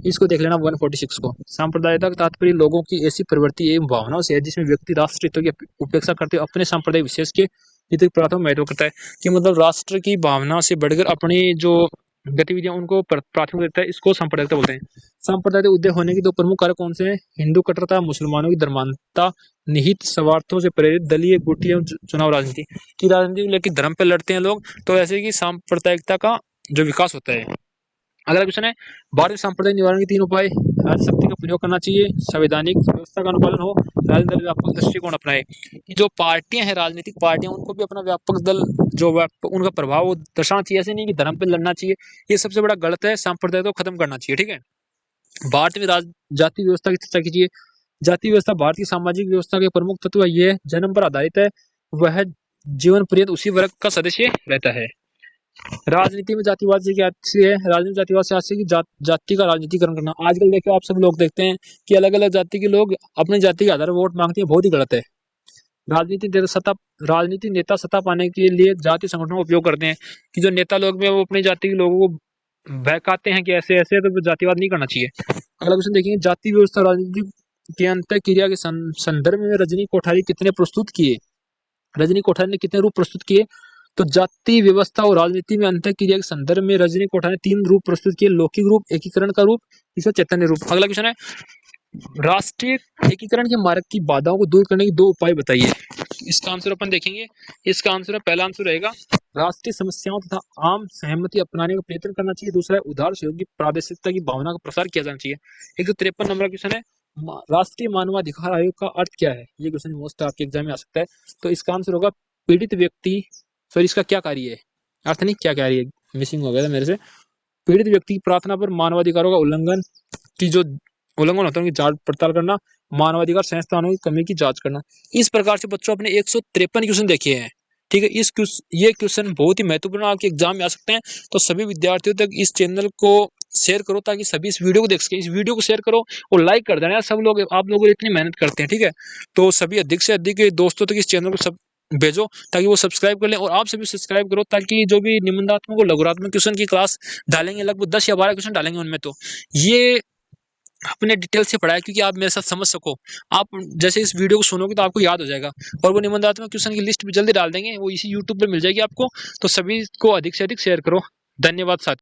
इसको देख लेना 146 को। सांप्रदायिकता का तात्पर्य लोगों की ऐसी प्रवृत्ति एवं भावनाओं से है जिसमें व्यक्ति राष्ट्र हितों की उपेक्षा करते हुए अपने सांप्रदायिक विशेष के हित की प्राथमिक महत्व करता है। कि मतलब राष्ट्र की भावना से बढ़कर अपनी जो गतिविधियां उनको प्राथमिक देता है, इसको सांप्रदायिकता बोलते हैं। सांप्रदायिक उदय होने के 2 प्रमुख कारक कौन से हैं। हिंदू कट्टरता, मुसलमानों की धर्मांधता, निहित स्वार्थों से प्रेरित दलीय गुटी एवं चुनाव राजनीति। की राजनीति को लेकर धर्म पे लड़ते हैं लोग, तो ऐसे की सांप्रदायिकता का जो विकास होता है। अगला क्वेश्चन है, भारतीय सांप्रदायिक निवारण के 3 उपाय। राजशक्ति का प्रयोग करना चाहिए, संवैधानिक व्यवस्था का अनुपालन हो, राजनीतिक दल व्यापक दृष्टिकोण अपनाए। जो पार्टियां हैं, राजनीतिक पार्टियां, उनको भी अपना व्यापक दल जो उनका प्रभाव दर्शाना चाहिए, ऐसे नहीं कि धर्म पे लड़ना चाहिए, ये सबसे बड़ा गलत है। सांप्रदायिक को खत्म करना चाहिए। ठीक है, भारत में जाति व्यवस्था की चर्चा कीजिए। जाति व्यवस्था भारतीय सामाजिक व्यवस्था के प्रमुख तत्व है, ये जन्म पर आधारित है, वह जीवन पर्यंत उसी वर्ग का सदस्य रहता है। राजनीति में जातिवाद से क्या है। राजनीति जातिवाद से आज से कि जाति का राजनीतिकरण करना। आजकल देखो आप सब लोग देखते हैं कि अलग अलग जाति के लोग अपनी जाति के आधार पर वोट मांगते हैं, बहुत ही गलत है। राजनीति नेता सत्ता पाने के लिए जाति संगठनों का उपयोग करते हैं, कि जो नेता लोग में वो अपनी जाति के लोगों को बहकाते हैं कि ऐसे ऐसे, तो जातिवाद नहीं करना चाहिए। अगला क्वेश्चन देखेंगे, जाति व्यवस्था राजनीति के अंतर क्रिया के संदर्भ में रजनी कोठारी कितने प्रस्तुत किए। रजनी कोठारी ने कितने रूप प्रस्तुत किए। तो जाति व्यवस्था और राजनीति में अंतर क्रिया के संदर्भ में रजनी कोठारी ने 3 रूप प्रस्तुत किए, लौकिक रूप, एकीकरण का रूप, तीसरा चैतन्य रूप। अगला क्वेश्चन है, राष्ट्रीय एकीकरण के मार्ग की बाधाओं को दूर करने के 2 उपाय बताइए। इसका आंसर अपन देखेंगे। इसका आंसर, पहला आंसर रहेगा राष्ट्रीय समस्याओं तथा आम सहमति अपनाने का प्रयत्न करना चाहिए, दूसरा है उदार सहयोग की प्रादेशिकता की भावना का प्रसार किया जाना चाहिए। 153 नंबर क्वेश्चन है, राष्ट्रीय मानवाधिकार आयोग का अर्थ क्या है। ये क्वेश्चन मोस्ट आपके एग्जाम में आ सकता है। तो इसका आंसर होगा पीड़ित व्यक्ति, सॉरी इसका क्या कार्य है, अर्थ नहीं क्या कार्य है, मिसिंग हो गया था मेरे से। पीड़ित व्यक्ति की प्रार्थना पर मानवाधिकारों का उल्लंघन की जो उल्लंघन होता है उनकी जांच पड़ताल करना, मानवाधिकार संस्थानों की कमी की जांच करना। इस प्रकार से बच्चों अपने 153 क्वेश्चन देखे हैं। ठीक है, ये क्वेश्चन बहुत ही महत्वपूर्ण आपके एग्जाम में आ सकते हैं। तो सभी विद्यार्थियों तक इस चैनल को शेयर करो ताकि सभी इस वीडियो को देख सके। इस वीडियो को शेयर करो और लाइक कर देना यार, सब लोग आप लोग इतनी मेहनत करते हैं। ठीक है, तो सभी अधिक से अधिक दोस्तों तक इस चैनल को सब भेजो ताकि वो सब्सक्राइब कर लें, और आप सभी सब्सक्राइब करो ताकि जो भी निबंधात्मक और लघुरात्मक क्वेश्चन की क्लास डालेंगे, लगभग 10 या 12 क्वेश्चन डालेंगे उनमें, तो ये अपने डिटेल से पढ़ाया क्योंकि आप मेरे साथ समझ सको। आप जैसे इस वीडियो को सुनोगे तो आपको याद हो जाएगा, और वो निबंधात्मक क्वेश्चन की लिस्ट भी जल्दी डाल देंगे, वो इसी यूट्यूब पे मिल जाएगी आपको। तो सभी को अधिक से अधिक शेयर करो। धन्यवाद साथियों।